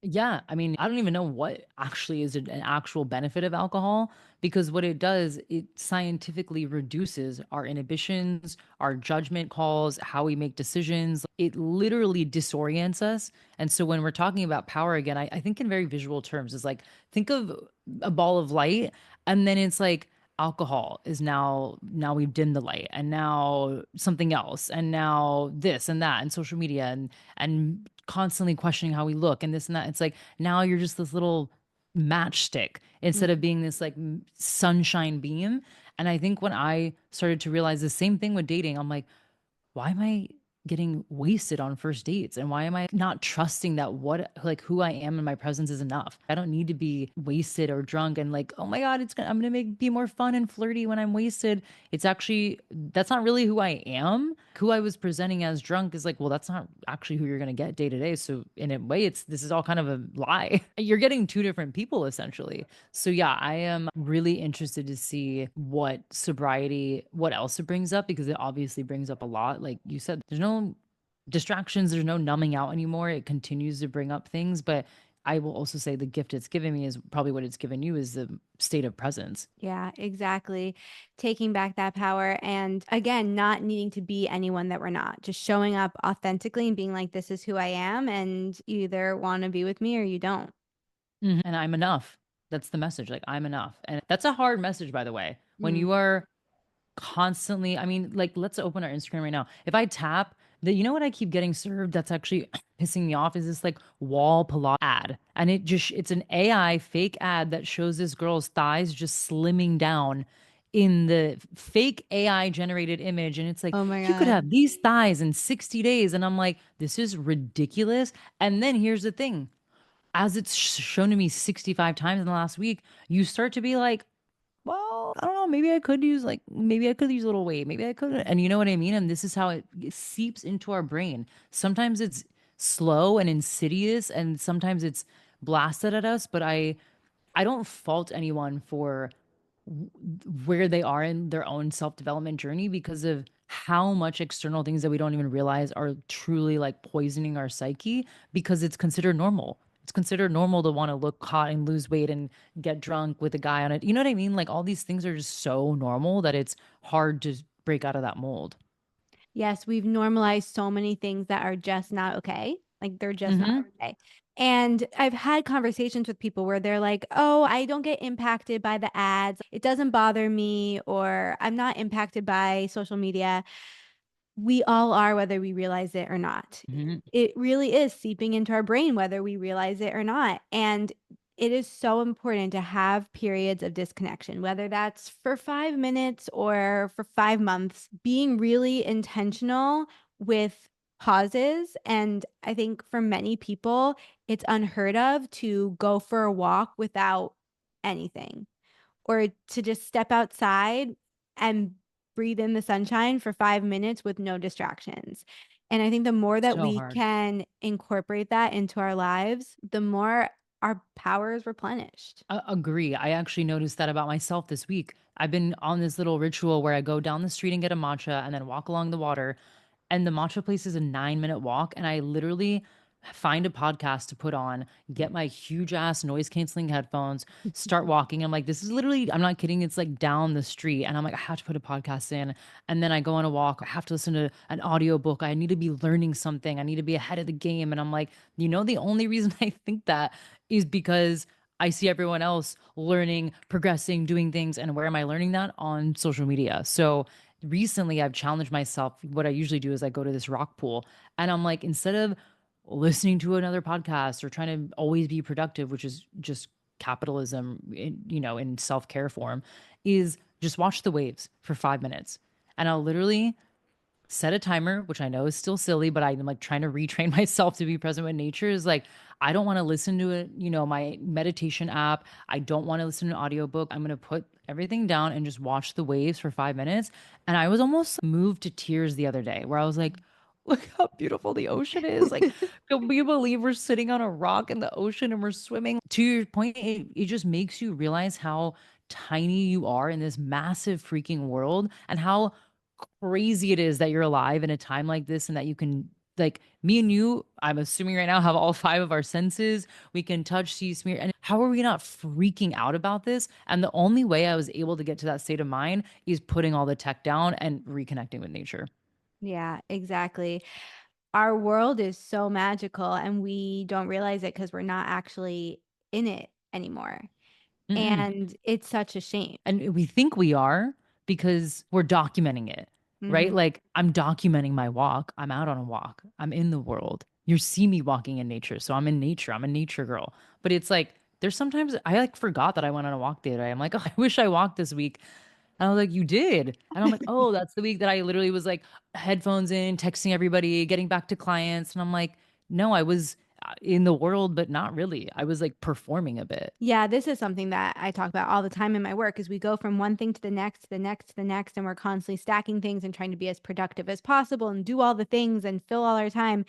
[SPEAKER 2] Yeah, I mean, I don't even know what actually is an actual benefit of alcohol because what it does, it scientifically reduces our inhibitions, our judgment calls, how we make decisions. It literally disorients us. And so when we're talking about power again, I think in very visual terms, is like think of a ball of light and then it's like alcohol is now we've dimmed the light and now something else and now this and that and social media and constantly questioning how we look and this and that. It's like now you're just this little matchstick instead of being this like sunshine beam. And I think when I started to realize the same thing with dating, I'm like, why am I getting wasted on first dates? And why am I not trusting that what like who I am in my presence is enough? I don't need to be wasted or drunk and like, oh my God, I'm gonna make be more fun and flirty when I'm wasted. It's actually that's not really who I am. Who I was presenting as drunk is like, well, that's not actually who you're gonna get day to day. So in a way, it's this is all kind of a lie. You're getting two different people essentially. So yeah, I am really interested to see what sobriety, what else it brings up because it obviously brings up a lot. Like you said, there's no distractions, there's no numbing out anymore. It continues to bring up things, but I will also say the gift it's given me is probably what it's given you is the state of presence.
[SPEAKER 1] Yeah, exactly. Taking back that power. And again, not needing to be anyone that we're not, just showing up authentically and being like, this is who I am. And you either want to be with me or you don't.
[SPEAKER 2] And I'm enough. That's the message. Like I'm enough. And that's a hard message, by the way. When
[SPEAKER 1] Mm.
[SPEAKER 2] you are constantly, I mean, like let's open our Instagram right now. If I tap the, you know what I keep getting served that's actually pissing me off is this like wall Pilates ad. And it's an AI fake ad that shows this girl's thighs just slimming down in the fake AI generated image. And it's like,
[SPEAKER 1] Oh my
[SPEAKER 2] you could
[SPEAKER 1] God.
[SPEAKER 2] have these thighs in 60 days. And I'm like, this is ridiculous. And then here's the thing as it's shown to me 65 times in the last week, you start to be like, well, I don't know. Maybe I could use a little weight. Maybe I could. And you know what I mean? And this is how it seeps into our brain. Sometimes it's slow and insidious, and sometimes it's blasted at us. But I don't fault anyone for where they are in their own self-development journey because of how much external things that we don't even realize are truly like poisoning our psyche because it's considered normal. It's considered normal to want to look hot and lose weight and get drunk with a guy on it. You know what I mean? Like all these things are just so normal that it's hard to break out of that mold.
[SPEAKER 1] Yes, we've normalized so many things that are just not okay. Like they're just not
[SPEAKER 2] Hmm.
[SPEAKER 1] okay. And I've had conversations with people where they're like, oh, I don't get impacted by the ads. It doesn't bother me, or I'm not impacted by social media. We all are, whether we realize it or not.
[SPEAKER 2] Hmm.
[SPEAKER 1] It really is seeping into our brain, whether we realize it or not. And it is so important to have periods of disconnection, whether that's for 5 minutes or for 5 months, being really intentional with pauses. And I think for many people, it's unheard of to go for a walk without anything, or to just step outside and breathe in the sunshine for 5 minutes with no distractions. And I think the more that
[SPEAKER 2] So
[SPEAKER 1] we
[SPEAKER 2] hard.
[SPEAKER 1] can incorporate that into our lives, the more our power is replenished.
[SPEAKER 2] Agree. I actually noticed that about myself this week. I've been on this little ritual where I go down the street and get a matcha and then walk along the water. And the matcha place is a 9-minute walk. And I literally find a podcast to put on, get my huge ass noise canceling headphones, start walking. I'm like, this is literally, I'm not kidding. It's like down the street. And I'm like, I have to put a podcast in. And then I go on a walk. I have to listen to an audiobook. I need to be learning something. I need to be ahead of the game. And I'm like, the only reason I think that is because I see everyone else learning, progressing, doing things. And where am I learning that? On social media. So recently I've challenged myself. What I usually do is I go to this rock pool and I'm like, instead of listening to another podcast or trying to always be productive, which is just capitalism in self-care form, is just watch the waves for 5 minutes. And I'll literally set a timer, which I know is still silly, but I'm like trying to retrain myself to be present with nature. Is like, I don't want to listen to it, my meditation app. I don't want to listen to an audiobook. I'm going to put everything down and just watch the waves for 5 minutes. And I was almost moved to tears the other day where I was like, look how beautiful the ocean is. Like, can we believe we're sitting on a rock in the ocean and we're swimming? To your point, it just makes you realize how tiny you are in this massive freaking world and how crazy it is that you're alive in a time like this and that you can, like, me and you, I'm assuming right now, have all five of our senses. We can touch, see, smear. And how are we not freaking out about this? And the only way I was able to get to that state of mind is putting all the tech down and reconnecting with nature.
[SPEAKER 1] Yeah, exactly. Our world is so magical and we don't realize it because we're not actually in it anymore.
[SPEAKER 2] Mm-mm.
[SPEAKER 1] And it's such a shame.
[SPEAKER 2] And we think we are because we're documenting it, right?
[SPEAKER 1] Hmm.
[SPEAKER 2] Like I'm documenting my walk. I'm out on a walk. I'm in the world. You see me walking in nature. So I'm in nature. I'm a nature girl. But it's like there's sometimes I like forgot that I went on a walk the other day. I'm like, oh, I wish I walked this week. And I was like, you did. And I'm like, oh, that's the week that I literally was like headphones in, texting everybody, getting back to clients. And I'm like, no, I was in the world, but not really. I was like performing a bit.
[SPEAKER 1] Yeah, this is something that I talk about all the time in my work is we go from one thing to the next, to the next, to the next, and we're constantly stacking things and trying to be as productive as possible and do all the things and fill all our time.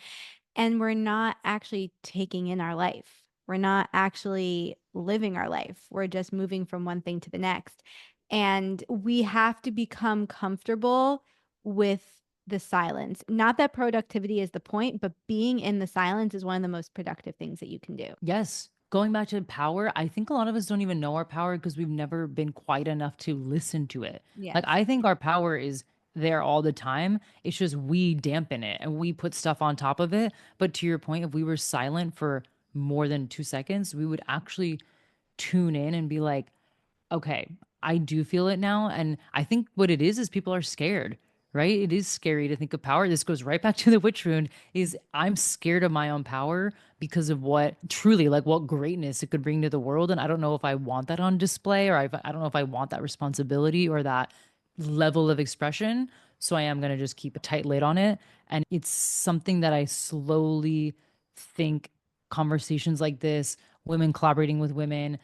[SPEAKER 1] And we're not actually taking in our life. We're not actually living our life. We're just moving from one thing to the next. And we have to become comfortable with the silence. Not that productivity is the point, but being in the silence is one of the most productive things that you can do.
[SPEAKER 2] Yes. Going back to power, I think a lot of us don't even know our power because we've never been quiet enough to listen to it. Like,
[SPEAKER 1] Yes.
[SPEAKER 2] I think our power is there all the time. It's just we dampen it and we put stuff on top of it. But to your point, if we were silent for more than 2 seconds, we would actually tune in and be like, okay, I do feel it now. And I think what it is people are scared, right? It is scary to think of power. This goes right back to the witch wound is I'm scared of my own power because of what truly like what greatness it could bring to the world. And I don't know if I want that on display or I don't know if I want that responsibility or that level of expression. So I am going to just keep a tight lid on it. And it's something that I slowly think conversations like this, women collaborating with women,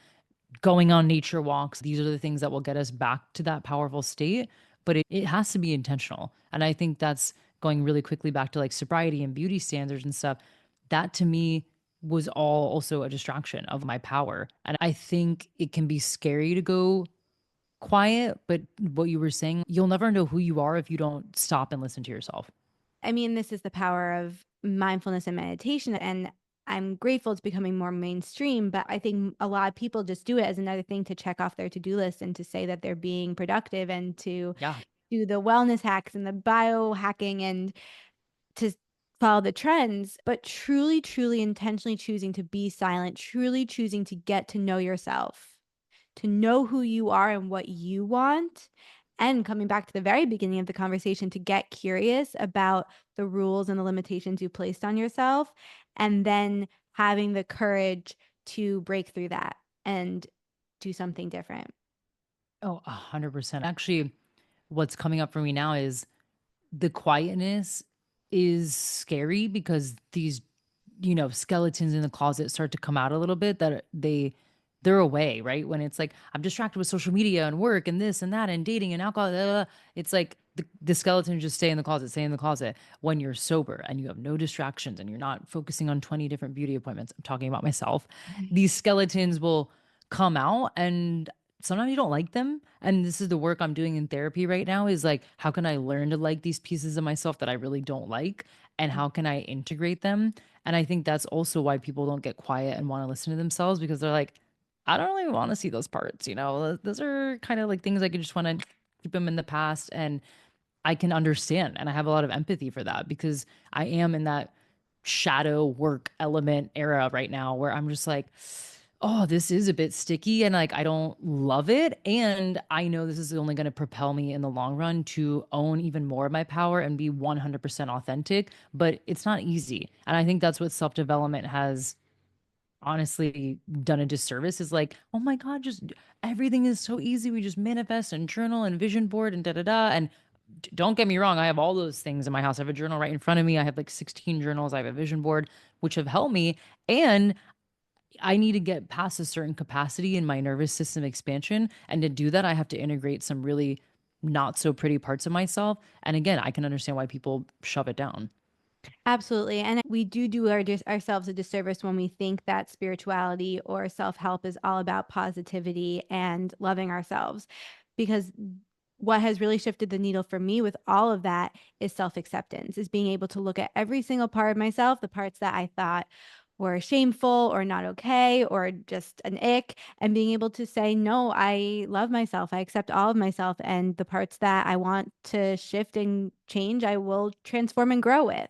[SPEAKER 2] going on nature walks. These are the things that will get us back to that powerful state. But it has to be intentional. And I think that's going really quickly back to like sobriety and beauty standards and stuff. That to me was all also a distraction of my power. And I think it can be scary to go quiet. But what you were saying, you'll never know who you are if you don't stop and listen to yourself.
[SPEAKER 1] I mean, this is the power of mindfulness and meditation. And I'm grateful it's becoming more mainstream, but I think a lot of people just do it as another thing to check off their to-do list and to say that they're being productive and to
[SPEAKER 2] Yeah.
[SPEAKER 1] do the wellness hacks and the biohacking and to follow the trends, but truly, truly intentionally choosing to be silent, truly choosing to get to know yourself, to know who you are and what you want. And coming back to the very beginning of the conversation, to get curious about the rules and the limitations you placed on yourself, and then having the courage to break through that and do something different.
[SPEAKER 2] Oh, 100%. Actually, what's coming up for me now is the quietness is scary because these, skeletons in the closet start to come out a little bit that they're away, right? When it's like I'm distracted with social media and work and this and that and dating and alcohol, blah, blah, blah. It's like the skeletons just stay in the closet, stay in the closet. When you're sober and you have no distractions and you're not focusing on 20 different beauty appointments, I'm talking about myself, these skeletons will come out, and sometimes you don't like them. And this is the work I'm doing in therapy right now, is like, how can I learn to like these pieces of myself that I really don't like? And how can I integrate them? And I think that's also why people don't get quiet and want to listen to themselves, because they're like, I don't really want to see those parts. Those are kind of like things I could just want to keep them in the past. And I can understand. And I have a lot of empathy for that because I am in that shadow work element era right now where I'm just like, oh, this is a bit sticky and like I don't love it. And I know this is only going to propel me in the long run to own even more of my power and be 100% authentic. But it's not easy. And I think that's what self development has honestly done a disservice, is like, oh my God, just everything is so easy. We just manifest and journal and vision board and da da da. And don't get me wrong, I have all those things in my house. I have a journal right in front of me. I have like 16 journals. I have a vision board, which have helped me. And I need to get past a certain capacity in my nervous system expansion. And to do that, I have to integrate some really not so pretty parts of myself. And again, I can understand why people shove it down.
[SPEAKER 1] Absolutely. And we do ourselves a disservice when we think that spirituality or self help is all about positivity and loving ourselves. Because what has really shifted the needle for me with all of that is self acceptance, is being able to look at every single part of myself, the parts that I thought were shameful or not okay or just an ick, and being able to say, no, I love myself. I accept all of myself. And the parts that I want to shift and change, I will transform and grow with.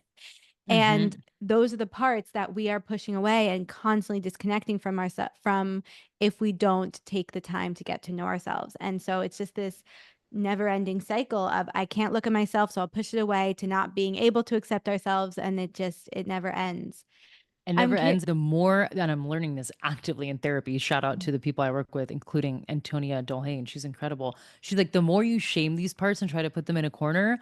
[SPEAKER 1] And
[SPEAKER 2] Hmm.
[SPEAKER 1] those are the parts that we are pushing away and constantly disconnecting from ourselves from if we don't take the time to get to know ourselves. And so it's just this never ending cycle of I can't look at myself, so I'll push it away, to not being able to accept ourselves. And it never ends.
[SPEAKER 2] It
[SPEAKER 1] I'm
[SPEAKER 2] never
[SPEAKER 1] curious.
[SPEAKER 2] ends. The more that I'm learning this actively in therapy, shout out to the people I work with, including Antonia Dolhane. She's incredible. She's like, the more you shame these parts and try to put them in a corner,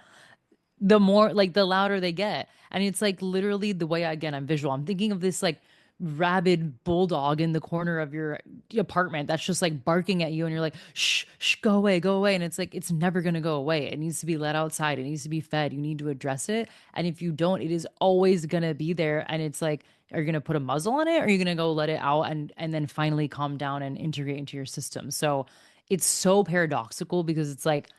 [SPEAKER 2] the more like the louder they get. And it's like literally the way, again, I'm visual. I'm thinking of this like rabid bulldog in the corner of your apartment that's just like barking at you, and you're like, shh, shh, go away, go away. And it's like, it's never going to go away. It needs to be let outside. It needs to be fed. You need to address it. And if you don't, it is always going to be there. And it's like, are you going to put a muzzle on it, or are you going to go let it out and then finally calm down and integrate into your system? So it's so paradoxical because it's like,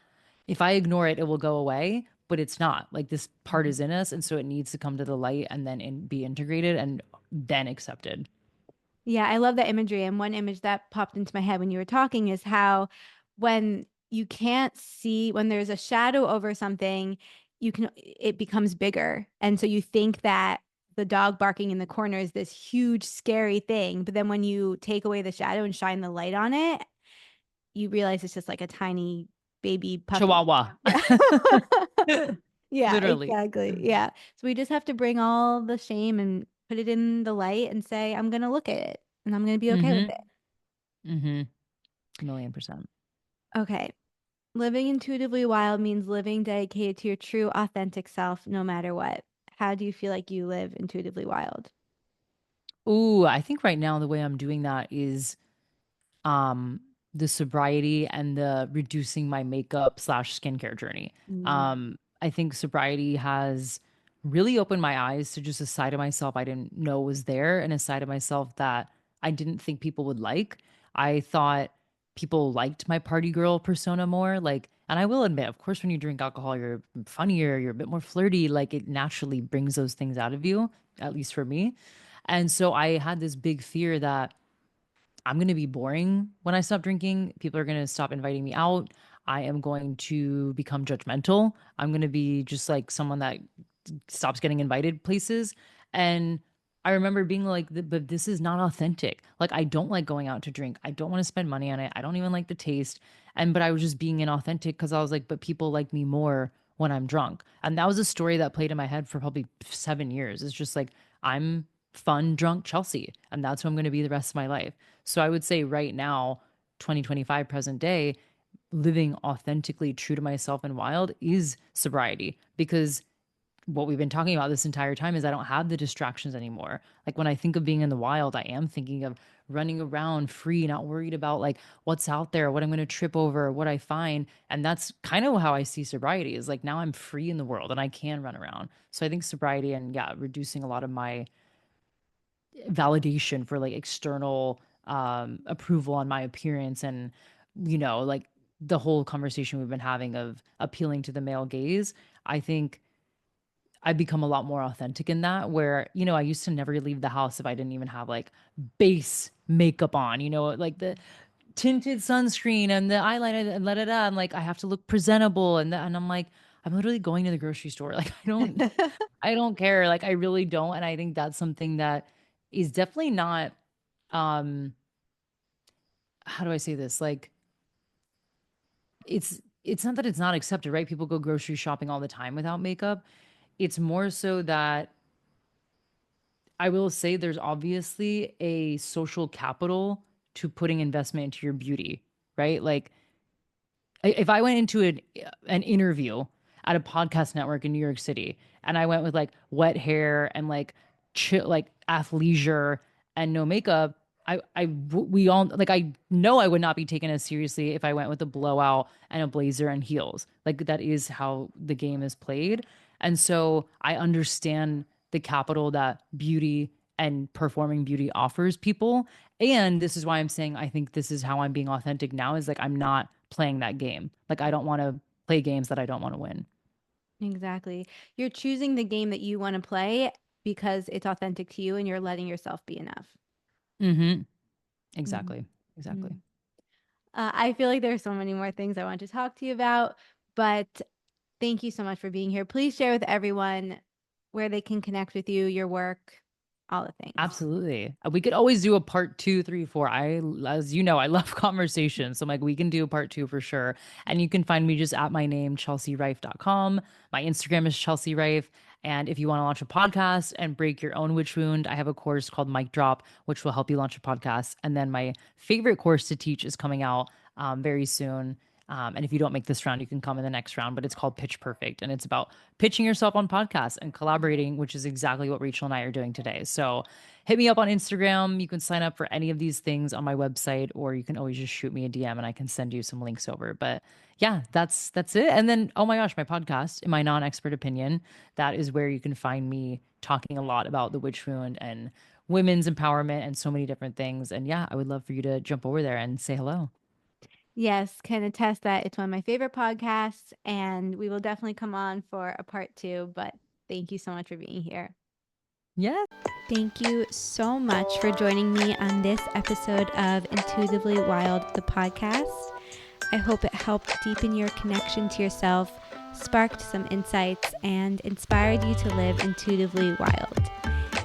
[SPEAKER 2] if I ignore it, it will go away, but it's not. Like this part is in us, and so it needs to come to the light and then be integrated and then accepted.
[SPEAKER 1] Yeah, I love that imagery. And one image that popped into my head when you were talking is how when you can't see, when there's a shadow over something, it becomes bigger. And so you think that the dog barking in the corner is this huge, scary thing. But then when you take away the shadow and shine the light on it, you realize it's just like a tiny baby puppy.
[SPEAKER 2] Chihuahua.
[SPEAKER 1] Yeah. Yeah,
[SPEAKER 2] Literally.
[SPEAKER 1] exactly. Yeah. So we just have to bring all the shame and put it in the light and say, I'm going to look at it and I'm going to be okay with
[SPEAKER 2] Mm-hmm.
[SPEAKER 1] it.
[SPEAKER 2] Mm-hmm. 1,000,000%.
[SPEAKER 1] Okay. Living intuitively wild means living dedicated to your true, authentic self, no matter what. How do you feel like you live intuitively wild?
[SPEAKER 2] Ooh, I think right now the way I'm doing that is um the sobriety and the reducing my makeup slash skincare journey.
[SPEAKER 1] Mm.
[SPEAKER 2] I think sobriety has really opened my eyes to just a side of myself I didn't know was there, and a side of myself that I didn't think people would like. I thought people liked my party girl persona more. Like, and I will admit, of course, when you drink alcohol, you're funnier, you're a bit more flirty. Like, it naturally brings those things out of you, at least for me. And so I had this big fear that I'm going to be boring when I stop drinking. People are going to stop inviting me out. I am going to become judgmental. I'm going to be just like someone that stops getting invited places. And I remember being like, but this is not authentic. Like, I don't like going out to drink. I don't want to spend money on it. I don't even like the taste. But I was just being inauthentic because I was like, but people like me more when I'm drunk. And that was a story that played in my head for probably 7 years. It's just like, I'm fun, drunk Chelsea. And that's who I'm going to be the rest of my life. So I would say right now, 2025, present day, living authentically true to myself and wild is sobriety, because what we've been talking about this entire time is I don't have the distractions anymore. Like when I think of being in the wild, I am thinking of running around free, not worried about like what's out there, what I'm going to trip over, what I find. And that's kind of how I see sobriety, is like now I'm free in the world and I can run around. So I think sobriety and yeah, reducing a lot of my validation for like external approval on my appearance, and like the whole conversation we've been having of appealing to the male gaze. I think I've become a lot more authentic in that, where, I used to never leave the house if I didn't even have like base makeup on, like the tinted sunscreen and the eyeliner and I'm like, I have to look presentable. And I'm like, I'm literally going to the grocery store. Like, I don't care. Like, I really don't. And I think that's something that is definitely not, um, how do I say this? Like, it's not that it's not accepted, right? People go grocery shopping all the time without makeup. It's more so that I will say there's obviously a social capital to putting investment into your beauty, right? Like, if I went into an interview at a podcast network in New York City and I went with like wet hair and like chill, like athleisure and no makeup, we all like, I know I would not be taken as seriously if I went with a blowout and a blazer and heels. Like, that is how the game is played. And so I understand the capital that beauty and performing beauty offers people. And this is why I'm saying I think this is how I'm being authentic now, is like I'm not playing that game. Like, I don't want to play games that I don't want to win.
[SPEAKER 1] Exactly. You're choosing the game that you want to play because it's authentic to you and you're letting yourself be enough.
[SPEAKER 2] Mm-hmm.
[SPEAKER 1] Mhm.
[SPEAKER 2] Exactly. Exactly.
[SPEAKER 1] Mhm. I feel like there's so many more things I want to talk to you about, but thank you so much for being here. Please share with everyone where they can connect with you, your work, all the things.
[SPEAKER 2] Absolutely. We could always do a part 2, 3, 4. As you know, I love conversation. So I'm like, we can do a part 2 for sure. And you can find me just at my name, chelsearife.com. My Instagram is Chelsea Rife. And if you want to launch a podcast and break your own witch wound, I have a course called Mic Drop, which will help you launch a podcast. And then my favorite course to teach is coming out very soon. And if you don't make this round, you can come in the next round, but it's called Pitch Perfect. And it's about pitching yourself on podcasts and collaborating, which is exactly what Rachel and I are doing today. So hit me up on Instagram. You can sign up for any of these things on my website, or you can always just shoot me a DM and I can send you some links over. But yeah, that's it. And then, oh my gosh, my podcast, In My Non-Expert Opinion, that is where you can find me talking a lot about the witch wound and women's empowerment and so many different things. And yeah, I would love for you to jump over there and say hello.
[SPEAKER 1] Yes, can attest that it's one of my favorite podcasts, and we will definitely come on for a part 2, but thank you so much for being here.
[SPEAKER 2] Yeah.
[SPEAKER 1] Thank you so much for joining me on this episode of Intuitively Wild, the podcast. I hope it helped deepen your connection to yourself, sparked some insights, and inspired you to live intuitively wild.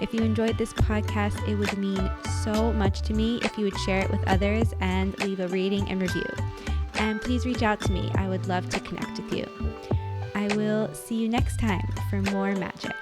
[SPEAKER 1] If you enjoyed this podcast, it would mean so much to me if you would share it with others and leave a rating and review. And please reach out to me. I would love to connect with you. I will see you next time for more magic.